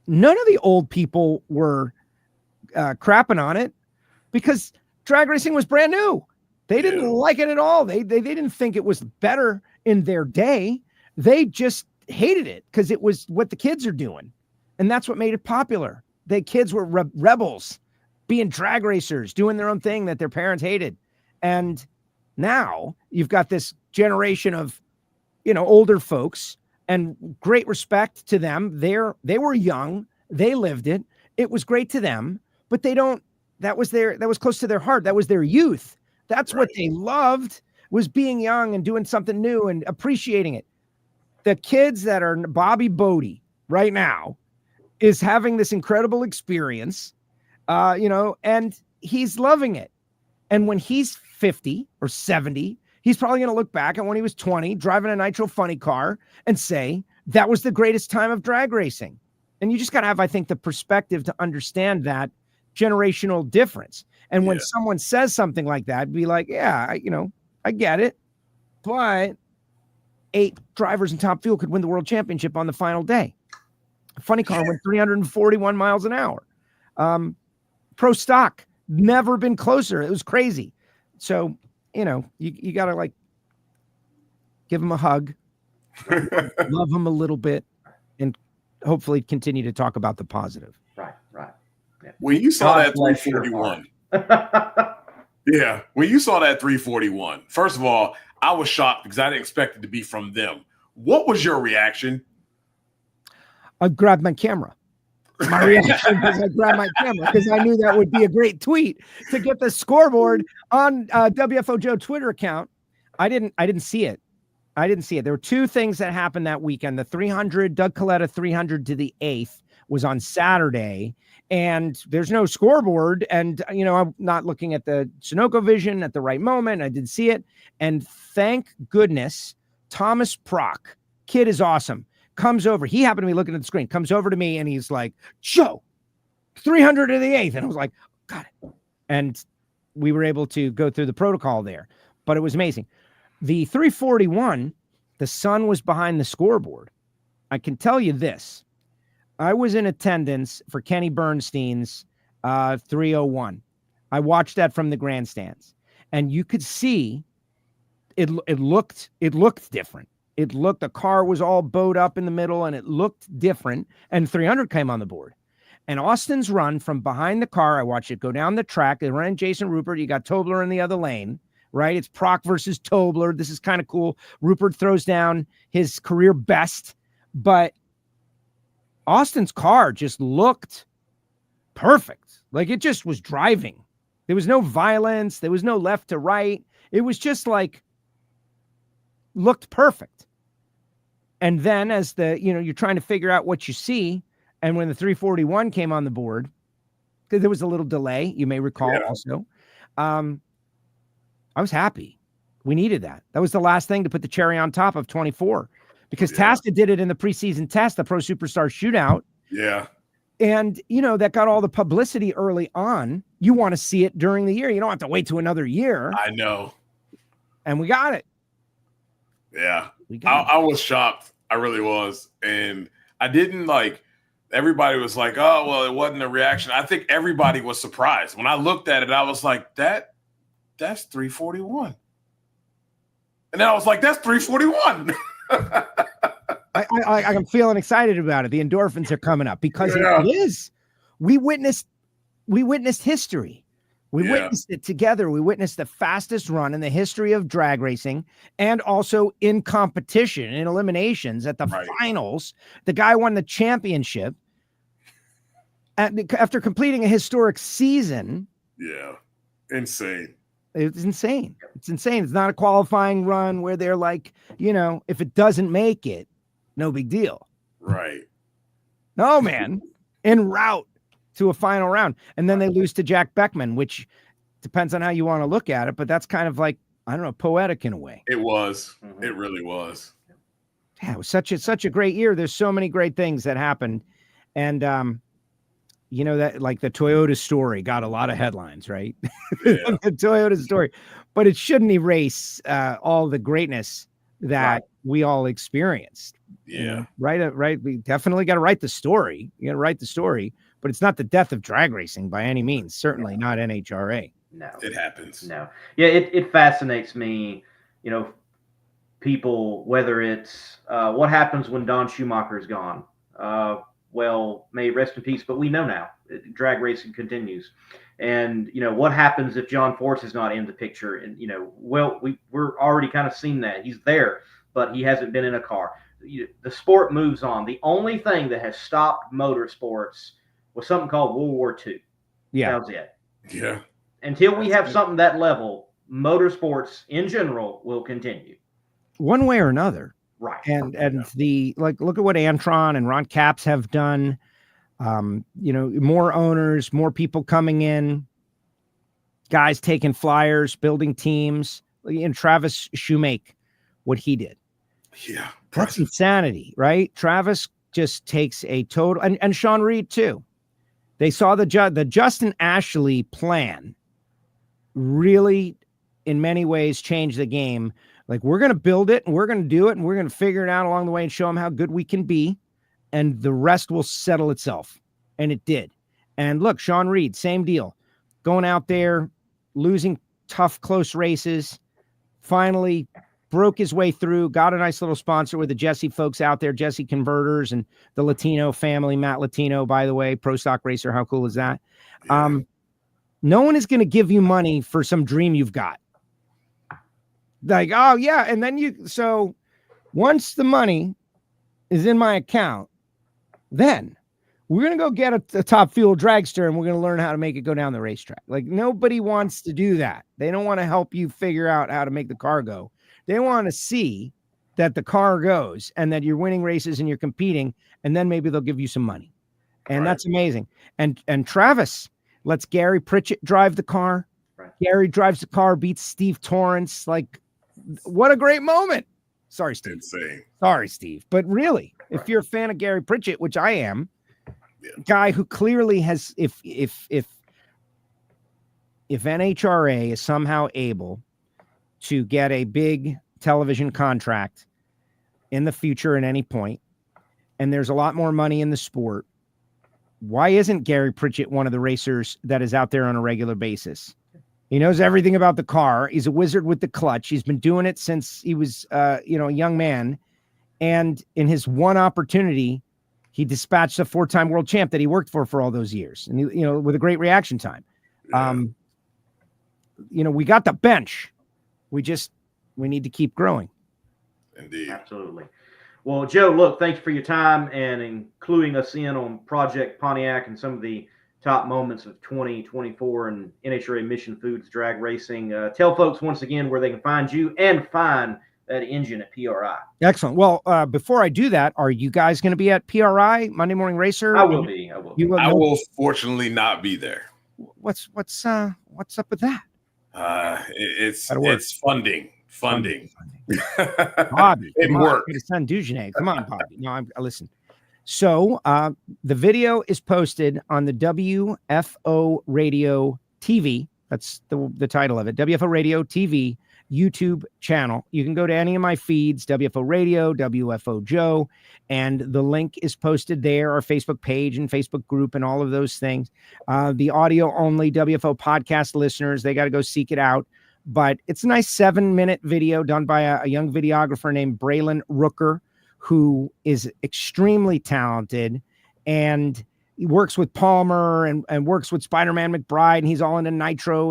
[SPEAKER 6] None of the old people were crapping on it because drag racing was brand new. They didn't like it at all. They didn't think it was better in their day. They just hated it because it was what the kids are doing. And that's what made it popular. The kids were rebels, being drag racers, doing their own thing that their parents hated. And now you've got this generation of, older folks, and great respect to them. They were young. They lived it. It was great to them, but that was close to their heart. That was their youth. That's right. What they loved, was being young and doing something new and appreciating it. The kids that are Bobby Bodie right now is having this incredible experience, and he's loving it. And when he's 50 or 70, he's probably going to look back at when he was 20, driving a Nitro funny car and say, that was the greatest time of drag racing. And you just got to have, I think, the perspective to understand that generational difference. And when someone says something like that, be like, I get it. But 8 drivers in Top Fuel could win the world championship on the final day. A funny car went 341 miles an hour. Pro stock, never been closer. It was crazy. So, you got to like give them a hug, love them a little bit, and hopefully continue to talk about the positive.
[SPEAKER 2] Right. Yeah.
[SPEAKER 3] When you saw that 341, when you saw that 341, first of all, I was shocked because I didn't expect it to be from them. What was your reaction?
[SPEAKER 6] I grabbed my camera. My reaction was I grabbed my camera because I knew that would be a great tweet to get the scoreboard on WFO Joe Twitter account. I didn't see it. There were 2 things that happened that weekend. The 300, Doug Coletta 300 to the 8th was on Saturday, and there's no scoreboard. And, I'm not looking at the Sunoco vision at the right moment. I didn't see it. And thank goodness, Thomas Prock, kid is awesome, comes over. He happened to be looking at the screen, comes over to me, and he's like, Joe, 300 to the 8th. And I was like, got it. And we were able to go through the protocol there, but it was amazing. The 341, the sun was behind the scoreboard. I can tell you this. I was in attendance for Kenny Bernstein's 301. I watched that from the grandstands, and you could see it looked different. It looked, the car was all bowed up in the middle and it looked different. And 300 came on the board. And Austin's run from behind the car, I watched it go down the track. They ran Jason Rupert. You got Tobler in the other lane, right? It's Proc versus Tobler. This is kind of cool. Rupert throws down his career best, but Austin's car just looked perfect. Like it just was driving. There was no violence. There was no left to right. It was just like, looked perfect. And then as you're trying to figure out what you see. And when the 341 came on the board, because there was a little delay, you may recall also, I was happy. We needed that. That was the last thing to put the cherry on top of 24, because Tasca did it in the preseason test, the Pro Superstar Shootout.
[SPEAKER 3] Yeah.
[SPEAKER 6] And, that got all the publicity early on. You want to see it during the year. You don't have to wait to another year.
[SPEAKER 3] I know.
[SPEAKER 6] And we got it.
[SPEAKER 3] Yeah. I was shocked. I really was. And I didn't everybody was like, oh, well, it wasn't a reaction. I think everybody was surprised. When I looked at it, I was like, that's 341. And then I was like, that's 341.
[SPEAKER 6] I'm feeling excited about it. The endorphins are coming up because it is. We witnessed history. We witnessed it together. We witnessed the fastest run in the history of drag racing, and also in competition, in eliminations at the finals. The guy won the championship after completing a historic season.
[SPEAKER 3] Yeah. Insane.
[SPEAKER 6] It's insane. It's insane. It's not a qualifying run where they're like, if it doesn't make it, no big deal.
[SPEAKER 3] Right.
[SPEAKER 6] No, man. En route to a final round. And then they lose to Jack Beckman, which depends on how you want to look at it, but that's kind of like, I don't know, poetic in a way.
[SPEAKER 3] It was. Mm-hmm. It really was.
[SPEAKER 6] Yeah, it was such a great year. There's so many great things that happened. And that like the Toyota story got a lot of headlines, right?
[SPEAKER 3] Yeah.
[SPEAKER 6] The Toyota story. But it shouldn't erase all the greatness that we all experienced.
[SPEAKER 3] Yeah.
[SPEAKER 6] Right. We definitely got to write the story. You got to write the story. But it's not the death of drag racing by any means. Certainly not NHRA.
[SPEAKER 2] No,
[SPEAKER 3] it happens.
[SPEAKER 2] No, yeah, it fascinates me. People, whether it's what happens when Don Schumacher's gone. Well, may he rest in peace. But we know now, drag racing continues. And what happens if John Force is not in the picture? And we're already kind of seen that he's there, but he hasn't been in a car. The sport moves on. The only thing that has stopped motorsports was something called World War II.
[SPEAKER 6] Yeah.
[SPEAKER 2] That was it.
[SPEAKER 3] Yeah.
[SPEAKER 2] Until we have something that level, motorsports in general will continue.
[SPEAKER 6] One way or another.
[SPEAKER 2] Right.
[SPEAKER 6] And look at what Antron and Ron Capps have done. More owners, more people coming in, guys taking flyers, building teams. And Travis Shoemake, what he did.
[SPEAKER 3] Yeah.
[SPEAKER 6] That's insanity, right? Travis just takes a total, and Sean Reed too. They saw the Justin Ashley plan really, in many ways, change the game. Like, we're going to build it and we're going to do it and we're going to figure it out along the way and show them how good we can be. And the rest will settle itself. And it did. And look, Sean Reed, same deal. Going out there, losing tough, close races, finally broke his way through, got a nice little sponsor with the Jesse folks out there, Jesse Converters and the Latino family, Matt Latino, by the way, pro stock racer. How cool is that?
[SPEAKER 3] Yeah.
[SPEAKER 6] No one is going to give you money for some dream you've got. Like, oh yeah. And then so once the money is in my account, then we're going to go get a top fuel dragster and we're going to learn how to make it go down the racetrack. Like, nobody wants to do that. They don't want to help you figure out how to make the car go. They want to see that the car goes and that you're winning races and you're competing, and then maybe they'll give you some money. And that's amazing. And Travis lets Gary Pritchett drive the car. Right. Gary drives the car, beats Steve Torrance. Like, what a great moment. Sorry, Steve.
[SPEAKER 3] Insane.
[SPEAKER 6] Sorry, Steve. But really, if you're a fan of Gary Pritchett, which I am, guy who clearly has, if NHRA is somehow able to get a big television contract in the future at any point, and there's a lot more money in the sport, why isn't Gary Pritchett one of the racers that is out there on a regular basis? He knows everything about the car. He's a wizard with the clutch. He's been doing it since he was, a young man. And in his one opportunity, he dispatched a 4-time world champ that he worked for all those years, and with a great reaction time.
[SPEAKER 3] Yeah.
[SPEAKER 6] We got the bench. We need to keep growing.
[SPEAKER 3] Indeed.
[SPEAKER 2] Absolutely. Well, Joe, look, thanks for your time and including us in on Project Pontiac and some of the top moments of 2024 and NHRA Mission Foods drag racing. Tell folks once again where they can find you and find that engine at PRI.
[SPEAKER 6] Excellent. Well, before I do that, are you guys going to be at PRI, Monday Morning Racer?
[SPEAKER 2] I will be.
[SPEAKER 3] I will fortunately not be there.
[SPEAKER 6] What's up with that?
[SPEAKER 3] It's funding.
[SPEAKER 6] Bobby,
[SPEAKER 3] it worked.
[SPEAKER 6] His son Dugenet. Come on, Bobby. No, listen. So the video is posted on the WFO Radio TV. That's the title of it. WFO Radio TV YouTube channel. You can go to any of my feeds, WFO Radio, WFO Joe, and the link is posted there, our Facebook page and Facebook group and all of those things. The audio only WFO podcast listeners, they got to go seek it out. But it's a nice 7-minute video done by a young videographer named Braylon Rooker, who is extremely talented, and he works with Palmer and works with Spider-Man McBride, and he's all into nitro,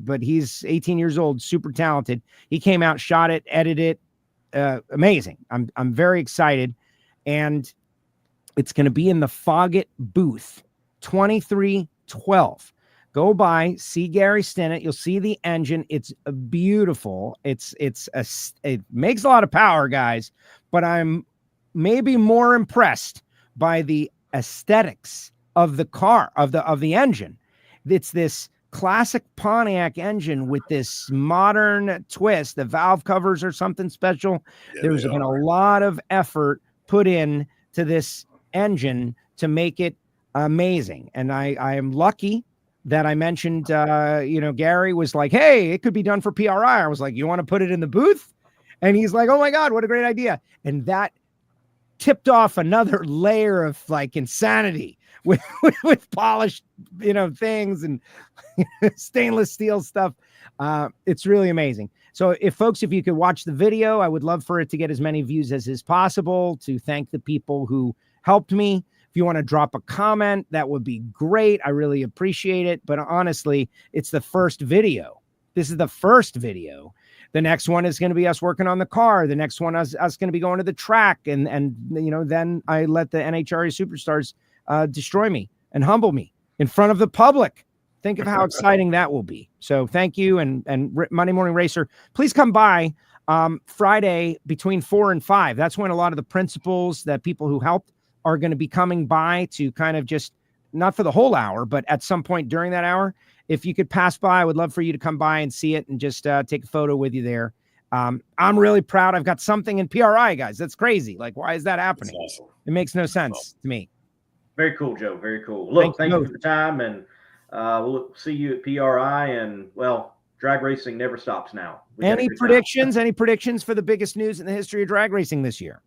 [SPEAKER 6] but he's 18 years old, super talented. He came out, shot it, edited it, amazing. I'm very excited, and it's going to be in the Foggett booth, 2312. Go by, see Gary Stinnett. You'll see the engine. It's beautiful. It makes a lot of power, guys, but I'm maybe more impressed by the aesthetics of the car, of the engine. It's this classic Pontiac engine with this modern twist. The valve covers are something special.
[SPEAKER 3] Yeah,
[SPEAKER 6] there's been a lot of effort put in to this engine to make it amazing. And I am lucky that I mentioned, Gary was like, hey, it could be done for PRI. I was like, you want to put it in the booth? And he's like, oh my God, what a great idea. And that tipped off another layer of like insanity with polished, things and stainless steel stuff. It's really amazing. So if you could watch the video, I would love for it to get as many views as is possible, to thank the people who helped me. If you want to drop a comment, that would be great. I really appreciate it. But honestly, it's the first video. This is the first video. The next one is going to be us working on the car. The next one is us going to be going to the track. And then I let the NHRA superstars destroy me and humble me in front of the public. Think of how exciting that will be. So thank you. And Monday Morning Racer, please come by Friday between 4 and 5. That's when a lot of the principals, that people who helped, are going to be coming by to kind of just, not for the whole hour, but at some point during that hour. If you could pass by, I would love for you to come by and see it and just take a photo with you there. I'm really proud. I've got something in PRI, guys. That's crazy. Like, why is that happening?
[SPEAKER 3] Awesome.
[SPEAKER 6] It makes no sense to me.
[SPEAKER 2] Very cool, Joe. Very cool. Look, thank you for the time, and we'll see you at PRI. And, well, drag racing never stops now.
[SPEAKER 6] Any predictions? Any predictions for the biggest news in the history of drag racing this year?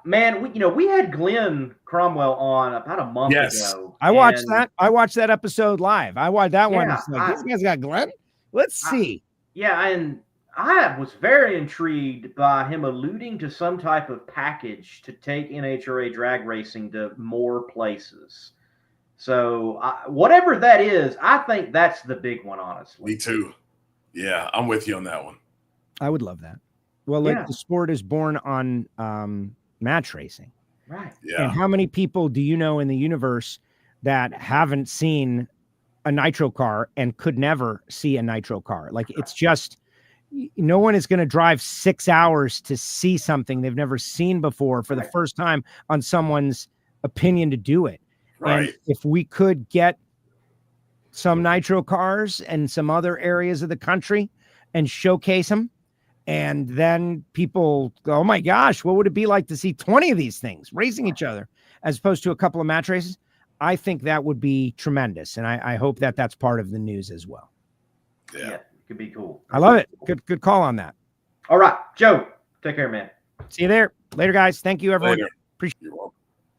[SPEAKER 2] Man, we had Glenn Cromwell on about a month ago.
[SPEAKER 6] I watched that. I watched that episode live. I watched that one. Like, this guy's got Glenn. Let's see.
[SPEAKER 2] And I was very intrigued by him alluding to some type of package to take NHRA drag racing to more places. So whatever that is, I think that's the big one, honestly.
[SPEAKER 3] Me too. Yeah, I'm with you on that one.
[SPEAKER 6] I would love that. Well, the sport is born on match racing.
[SPEAKER 2] Right.
[SPEAKER 3] Yeah.
[SPEAKER 6] And how many people do you know in the universe that haven't seen a nitro car and could never see a nitro car? Like, it's just, no one is going to drive 6 hours to see something they've never seen before for the first time on someone's opinion to do it.
[SPEAKER 3] Right.
[SPEAKER 6] And if we could get some nitro cars and some other areas of the country and showcase them, and then people go, oh my gosh, what would it be like to see 20 of these things racing each other as opposed to a couple of match races? I think that would be tremendous. And I hope that that's part of the news as well.
[SPEAKER 3] Yeah.
[SPEAKER 2] It could be cool.
[SPEAKER 6] I love it. Good call on that.
[SPEAKER 2] All right, Joe, take care, man.
[SPEAKER 6] See you there. Later, guys. Thank you, everyone.
[SPEAKER 3] Later.
[SPEAKER 6] Appreciate
[SPEAKER 3] it.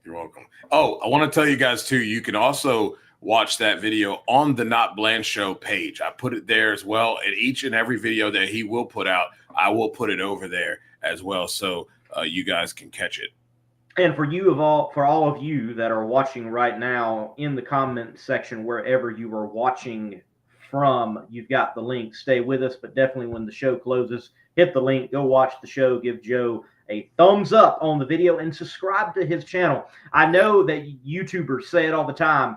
[SPEAKER 3] You're welcome. Oh, I want to tell you guys too, you can also watch that video on the Not Bland Show page. I put it there as well. And each and every video that he will put out, I will put it over there as well, so you guys can catch it.
[SPEAKER 2] And for all of you that are watching right now, in the comment section, wherever you are watching from, you've got the link. Stay with us, but definitely when the show closes, hit the link, go watch the show, give Joe a thumbs up on the video, and subscribe to his channel. I know that YouTubers say it all the time,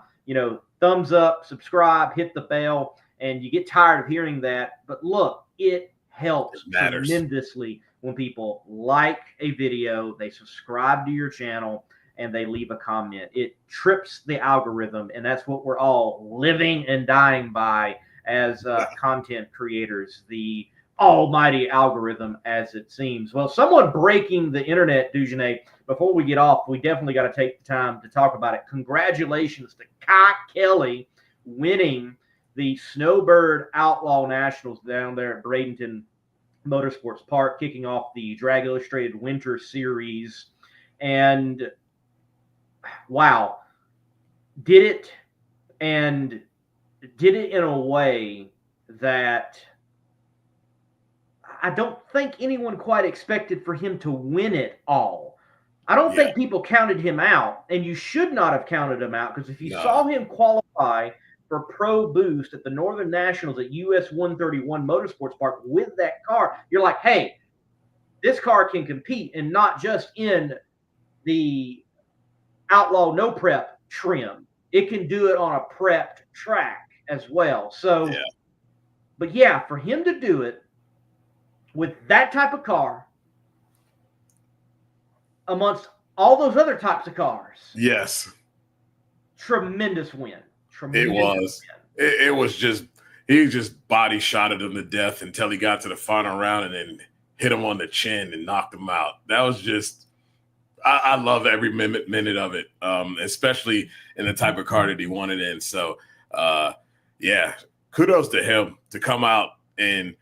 [SPEAKER 2] thumbs up, subscribe, hit the bell, and you get tired of hearing that. But look, it helps tremendously when people like a video, they subscribe to your channel, and they leave a comment. It trips the algorithm, and that's what we're all living and dying by as content creators, the almighty algorithm, as it seems. Well, someone breaking the internet, Dujanay, before we get off, we definitely got to take the time to talk about it. Congratulations to Kai Kelly winning the Snowbird Outlaw Nationals down there at Bradenton Motorsports Park, kicking off the Drag Illustrated Winter Series. And wow, did it in a way that I don't think anyone quite expected for him to win it all. I don't think people counted him out, and you should not have counted him out, because if you saw him qualify for Pro Boost at the Northern Nationals at US 131 Motorsports Park with that car, you're like, hey, this car can compete, and not just in the Outlaw no prep trim. It can do it on a prepped track as well. So, but yeah, for him to do it with that type of car amongst all those other types of cars.
[SPEAKER 3] Yes.
[SPEAKER 2] Tremendous win.
[SPEAKER 3] It was. It was just, he just body shotted him to death until he got to the final round and then hit him on the chin and knocked him out. That was just, I love every minute of it, especially in the type of car that he wanted in. So, yeah, kudos to him to come out and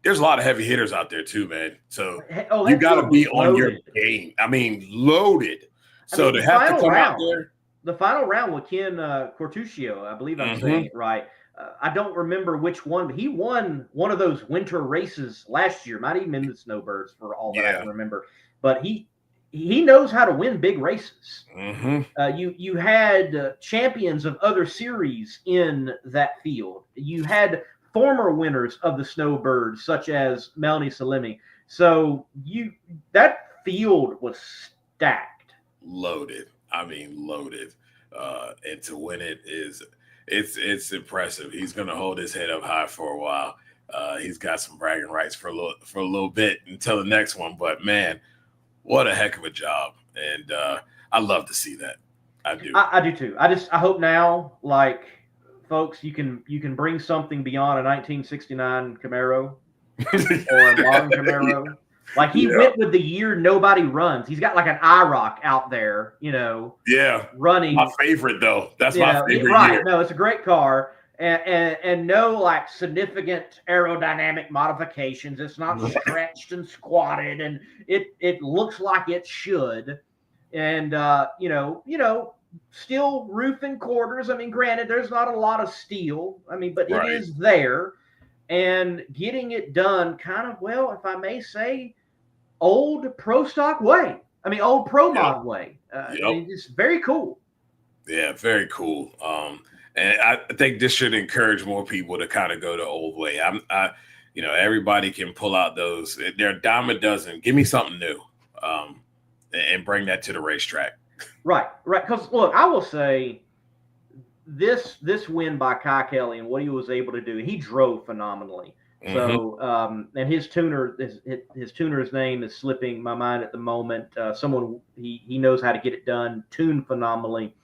[SPEAKER 3] there's a lot of heavy hitters out there too, man. So you got to be on your game. I mean, loaded. So to have to come out there.
[SPEAKER 2] The final round with Ken Cortuccio, I believe I'm saying it right. I don't remember which one, but he won one of those winter races last year. Might even been the Snowbirds for all that I can remember. But he knows how to win big races. You had champions of other series in that field. You had former winners of the Snowbirds, such as Melanie Salemi. So that field was stacked.
[SPEAKER 3] Loaded. I mean, loaded. And to win it it's impressive. He's going to hold his head up high for a while. He's got some bragging rights for a little bit until the next one. But man, what a heck of a job. And I love to see that. I do. I
[SPEAKER 2] do too. I hope now, like, folks, you can bring something beyond a 1969 Camaro or a modern Camaro. Like he went with the year nobody runs. He's got like an IROC out there, running.
[SPEAKER 3] My favorite though. That's my favorite.
[SPEAKER 2] Right.
[SPEAKER 3] Year.
[SPEAKER 2] No, it's a great car. And no like significant aerodynamic modifications. It's not stretched and squatted, and it looks like it should. And steel roof and quarters. I mean, granted, there's not a lot of steel. I mean, but it is there. And getting it done kind of, well, if I may say, old pro stock way. I mean, old pro mod way. It's very cool.
[SPEAKER 3] Yeah, very cool. And I think this should encourage more people to kind of go the old way. Everybody can pull out those. They're a dime a dozen. Give me something new, and bring that to the racetrack. Right.
[SPEAKER 2] Because look, I will say this win by Kai Kelly and what he was able to do. He drove phenomenally. So, and his tuner's name is slipping my mind at the moment. Someone he knows how to get it done, tune phenomenally,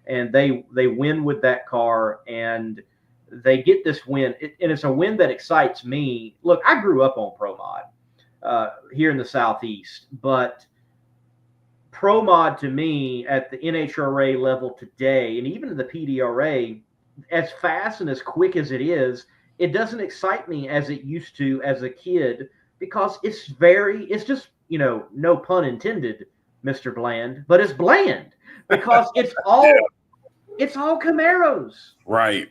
[SPEAKER 2] and they win with that car, and they get this win. And it's a win that excites me. Look, I grew up on Pro Mod here in the Southeast, but Pro Mod to me at the NHRA level today, and even in the PDRA, as fast and as quick as it is, it doesn't excite me as it used to as a kid, because it's just, no pun intended, Mr. Bland, but it's bland because it's all It's all Camaros.
[SPEAKER 3] Right.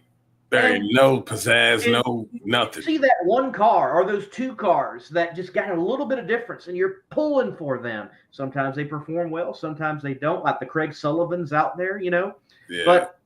[SPEAKER 3] There ain't no pizzazz, no nothing.
[SPEAKER 2] See that one car or those two cars that just got a little bit of difference, and you're pulling for them. Sometimes they perform well, sometimes they don't, like the Craig Sullivans out there,
[SPEAKER 3] Yeah.
[SPEAKER 2] But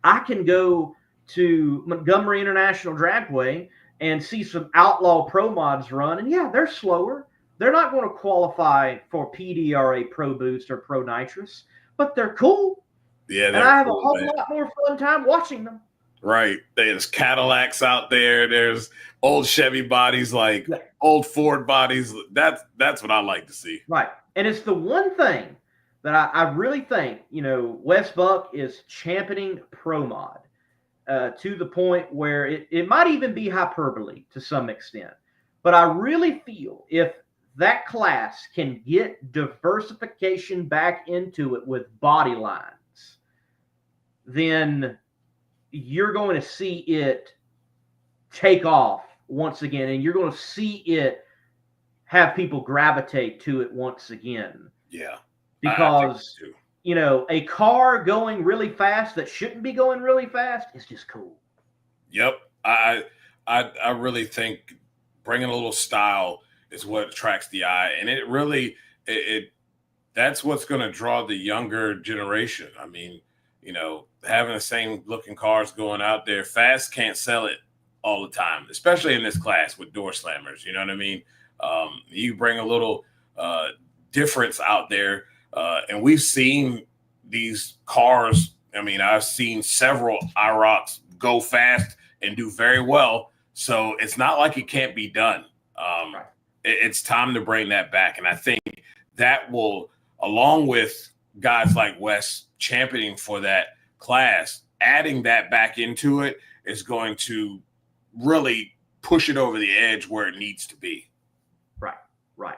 [SPEAKER 2] I can go to Montgomery International Dragway and see some Outlaw Pro Mods run, and yeah, they're slower. They're not going to qualify for PDRA Pro Boost or Pro Nitrous, but they're cool.
[SPEAKER 3] Yeah,
[SPEAKER 2] and I have a whole lot more fun time watching them.
[SPEAKER 3] Right. There's Cadillacs out there. There's old Chevy bodies, like old Ford bodies. That's what I like to see.
[SPEAKER 2] Right. And it's the one thing that I really think, Wes Buck is championing Pro Mod to the point where it might even be hyperbole to some extent. But I really feel if that class can get diversification back into it with body lines, then you're going to see it take off once again, and you're going to see it have people gravitate to it once again.
[SPEAKER 3] Yeah.
[SPEAKER 2] Because, a car going really fast that shouldn't be going really fast is just cool.
[SPEAKER 3] Yep. I really think bringing a little style is what attracts the eye. And it really, that's what's going to draw the younger generation. I mean, having the same looking cars going out there fast can't sell it all the time, especially in this class with door slammers. You know what I mean? You bring a little difference out there. And we've seen these cars. I mean, I've seen several IROCs go fast and do very well. So it's not like it can't be done. It's time to bring that back. And I think that will, along with guys like Wes championing for that class, adding that back into it is going to really push it over the edge where it needs to be.
[SPEAKER 2] Right.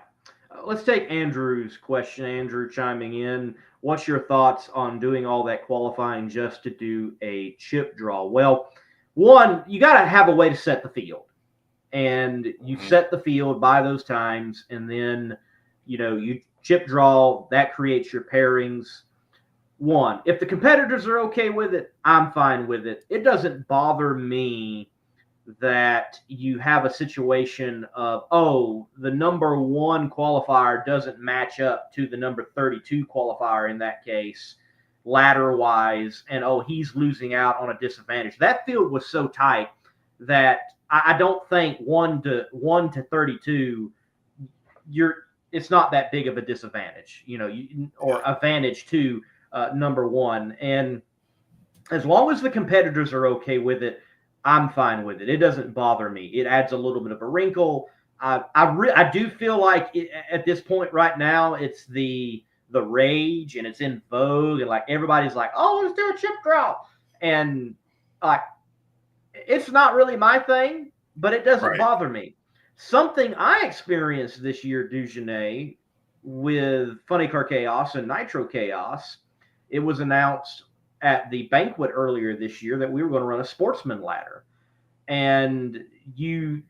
[SPEAKER 2] Let's take Andrew's question. Andrew chiming in. What's your thoughts on doing all that qualifying just to do a chip draw? Well, one, you got to have a way to set the field. And you set the field by those times, and then, you chip draw. That creates your pairings. One, if the competitors are okay with it, I'm fine with it. It doesn't bother me that you have a situation of, the number 1 qualifier doesn't match up to the number 32 qualifier in that case, ladder-wise, and, he's losing out on a disadvantage. That field was so tight that I don't think 1 to 32, it's not that big of a disadvantage, or advantage to number 1. And as long as the competitors are okay with it, I'm fine with it. It doesn't bother me. It adds a little bit of a wrinkle. I do feel like at this point right now, it's the rage and it's in vogue, and like everybody's like, let's do a chip draw. And like, it's not really my thing, but it doesn't bother me. Something I experienced this year, Dugenet, with Funny Car Chaos and Nitro Chaos, it was announced at the banquet earlier this year that we were going to run a sportsman ladder. And we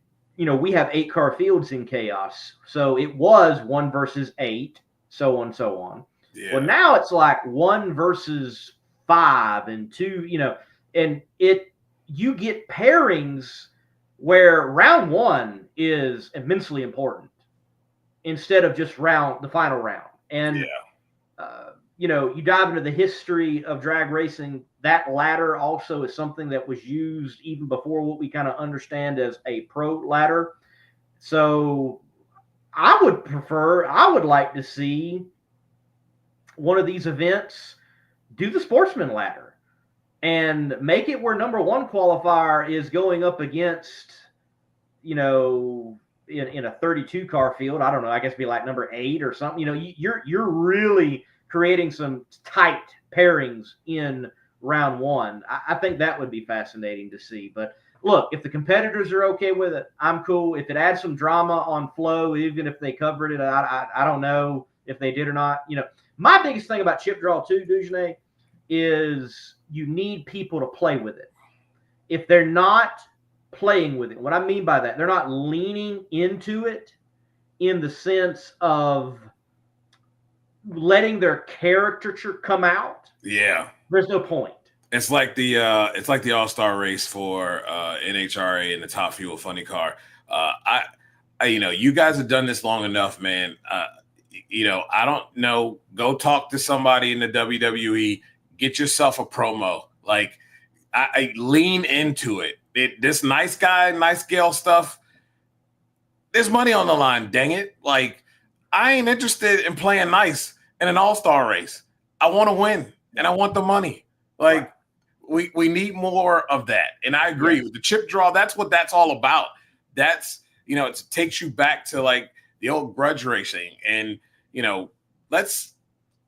[SPEAKER 2] have 8-car fields in Chaos. So it was 1 versus 8, so on and so on. Yeah. Well, now it's like 1 versus 5 and 2, and you get pairings where round 1 is immensely important instead of just the final round. And, you dive into the history of drag racing, that ladder also is something that was used even before what we kind of understand as a pro ladder. So I would like to see one of these events do the sportsman ladder and make it where number 1 qualifier is going up against, in a 32 car field. I don't know, I guess be like number 8 or something. You're really creating some tight pairings in round 1. I think that would be fascinating to see. But look, if the competitors are okay with it, I'm cool. If it adds some drama on flow, even if they covered it, I don't know if they did or not. My biggest thing about chip draw too, Dugenet, is you need people to play with it. If they're not playing with it, what I mean by that, they're not leaning into it in the sense of letting their caricature come out.
[SPEAKER 3] Yeah.
[SPEAKER 2] There's no point.
[SPEAKER 3] It's like the All-Star race for NHRA and the Top Fuel Funny Car. You guys have done this long enough, man. I don't know. Go talk to somebody in the WWE. Get yourself a promo. Like, I lean into it. This nice guy, nice girl stuff. There's money on the line. Dang it! Like, I ain't interested in playing nice in an all-star race. I want to win, and I want the money. Like, we need more of that. And I agree with the chip draw. That's what that's all about. That's, it takes you back to like the old grudge racing. And, let's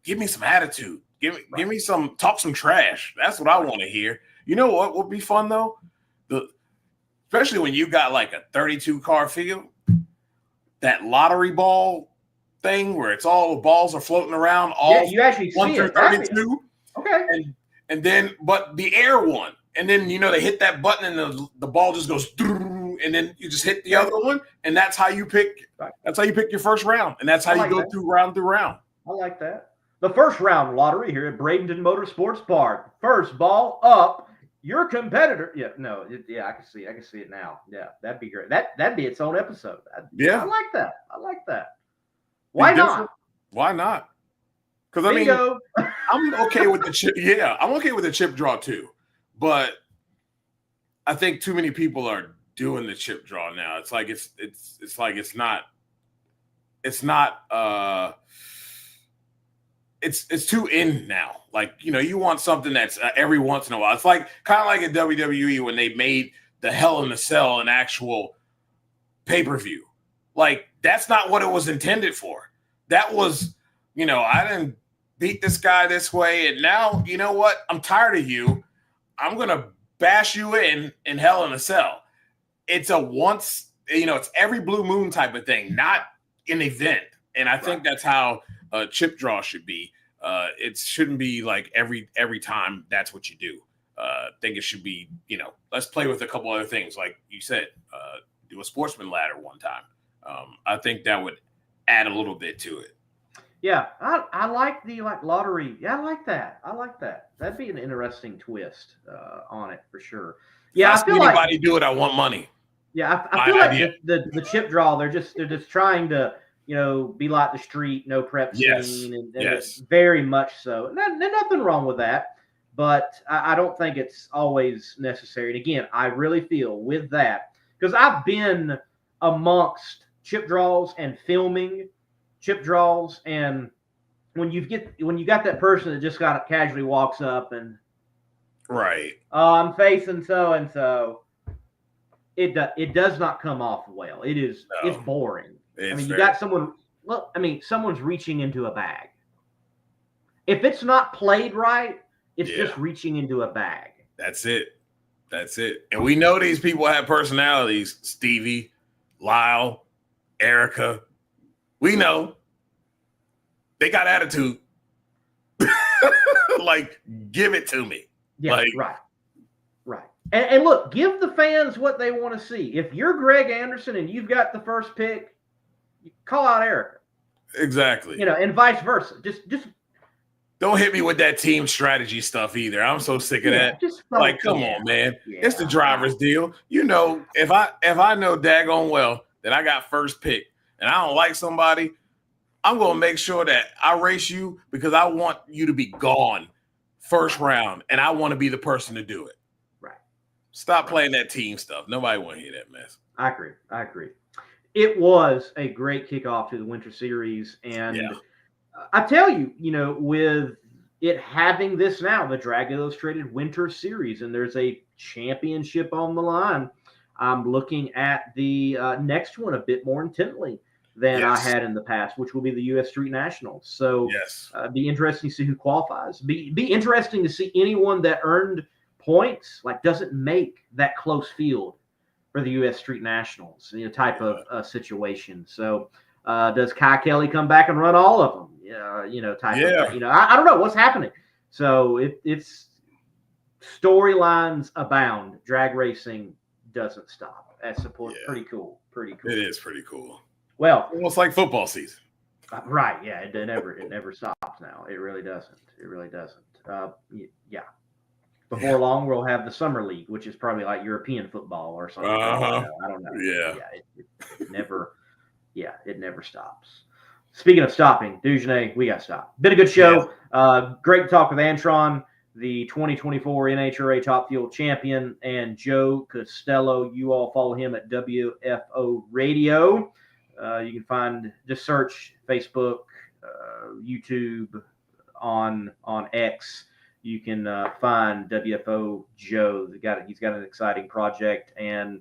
[SPEAKER 3] give me some attitude. Give me some, talk some trash. That's what I want to hear. You know what would be fun though? Especially when you got like a 32 car field, that lottery ball thing where it's all the balls are floating around. All
[SPEAKER 2] you actually
[SPEAKER 3] 1
[SPEAKER 2] see
[SPEAKER 3] through
[SPEAKER 2] it.
[SPEAKER 3] 32.
[SPEAKER 2] Okay.
[SPEAKER 3] And then, but the air one, and then they hit that button and the ball just goes, and then you just hit the other one, and that's how you pick. That's how you pick your first round, and that's how you go through round.
[SPEAKER 2] I like that. The first round lottery here at Bradenton Motorsports Park. First ball up, your competitor. Yeah, no, I can see it now. Yeah, that'd be great. That'd be its own episode. I like that. Why not?
[SPEAKER 3] Why not? Because I mean, I'm okay with the chip. Yeah, I'm okay with the chip draw too, but I think too many people are doing the chip draw now. It's like it's too in now. Like, you want something that's every once in a while. It's like kind of like at WWE when they made the Hell in a Cell an actual pay-per-view. Like, that's not what it was intended for. That was, I didn't beat this guy this way, and now, you know what? I'm tired of you. I'm gonna bash you in Hell in a Cell. It's a once, it's every blue moon type of thing, not an event. And I think that's how a chip draw should be. It shouldn't be like every time that's what you do. I think it should be, let's play with a couple other things. Like you said, do a sportsman ladder one time. I think that would add a little bit to it.
[SPEAKER 2] Yeah, I like the lottery. Yeah, I like that. That'd be an interesting twist on it for sure. Yeah,
[SPEAKER 3] I feel anybody do it. I want money.
[SPEAKER 2] Yeah, I feel like the chip draw. They're just trying to be like the street, no prep scene, and it's very much so. Nothing wrong with that, but I don't think it's always necessary. And again, I really feel with that because I've been amongst chip draws and filming chip draws, and when you got that person that just kind of casually walks up and I'm facing so and so, it does not come off well. It's boring. You got someone. Look, someone's reaching into a bag. If it's not played right, it's just reaching into a bag.
[SPEAKER 3] That's it. And we know these people have personalities. Stevie, Lyle, Erica. We know they got attitude. Like, give it to me.
[SPEAKER 2] Yeah, right. And look, give the fans what they want to see. If you're Greg Anderson and you've got the first pick, you call out Erica.
[SPEAKER 3] Exactly.
[SPEAKER 2] And vice versa. Just
[SPEAKER 3] don't hit me with that team strategy stuff either. I'm so sick of that. Come on, man. Yeah. It's the driver's deal. If I know daggone well that I got first pick and I don't like somebody, I'm going to make sure that I race you because I want you to be gone first round, and I want to be the person to do it.
[SPEAKER 2] Right.
[SPEAKER 3] Stop playing that team stuff. Nobody want to hear that mess.
[SPEAKER 2] I agree. It was a great kickoff to the Winter Series, and I tell you, with it having this now, the Drag Illustrated Winter Series, and there's a championship on the line, I'm looking at the next one a bit more intently than I had in the past, which will be the U.S. Street Nationals. So be interesting to see who qualifies. Be interesting to see anyone that earned points, doesn't make that close field for the U.S. Street Nationals, type of situation. So does Kai Kelly come back and run all of them? I don't know what's happening. So it's storylines abound. Drag racing doesn't stop. That's pretty cool. It
[SPEAKER 3] is pretty cool.
[SPEAKER 2] Well,
[SPEAKER 3] almost like football season.
[SPEAKER 2] Right. Yeah. It never stops now. It really doesn't. before long we'll have the summer league, which is probably like European football or something. I don't know.
[SPEAKER 3] Yeah.
[SPEAKER 2] It never. Yeah, it never stops. Speaking of stopping, Dugenay, we got to stop. Been a good show. Great talk with Antron, the 2024 NHRA Top Fuel champion, and Joe Castello. You all follow him at WFO Radio. You can find, just search Facebook, YouTube, on X. You can find WFO Joe. He's got an exciting project. And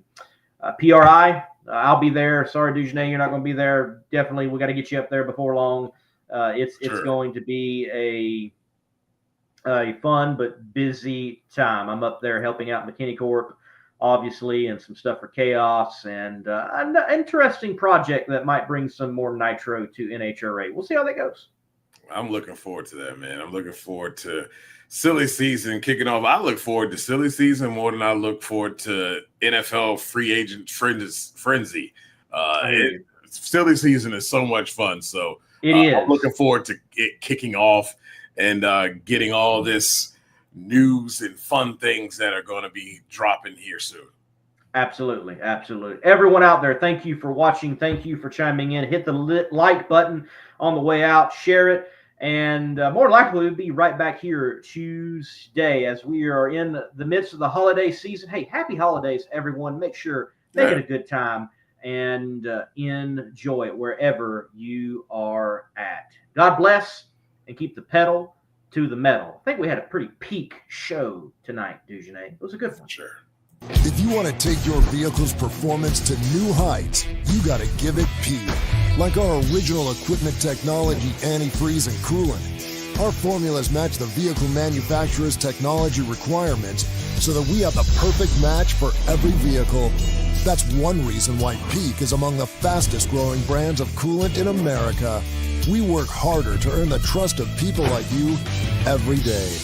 [SPEAKER 2] PRI, I'll be there. Sorry, Dugenay, you're not going to be there. Definitely, we got to get you up there before long. It's going to be a fun but busy time. I'm up there helping out McKinney Corp, obviously, and some stuff for Chaos, and an interesting project that might bring some more nitro to NHRA. We'll see how that goes.
[SPEAKER 3] I'm looking forward to that, man. I'm looking forward to silly season kicking off. I look forward to silly season more than I look forward to NFL free agent frenzy. Silly season is so much fun. So I'm looking forward to it kicking off and getting all this news and fun things that are going to be dropping here soon. Absolutely.
[SPEAKER 2] Everyone out there, thank you for watching. Thank you for chiming in. Hit the like button on the way out. Share it. And more likely, we'll be right back here Tuesday as we are in the midst of the holiday season. Hey, happy holidays, everyone. Make it a good time and enjoy it wherever you are at. God bless and keep the pedal to the metal. I think we had a pretty peak show tonight, Dugenay. It was a good one.
[SPEAKER 3] Sure.
[SPEAKER 7] If you want to take your vehicle's performance to new heights, you got to give it P. Like our original equipment technology, antifreeze, and coolant. Our formulas match the vehicle manufacturer's technology requirements so that we have the perfect match for every vehicle. That's one reason why Peak is among the fastest growing brands of coolant in America. We work harder to earn the trust of people like you every day.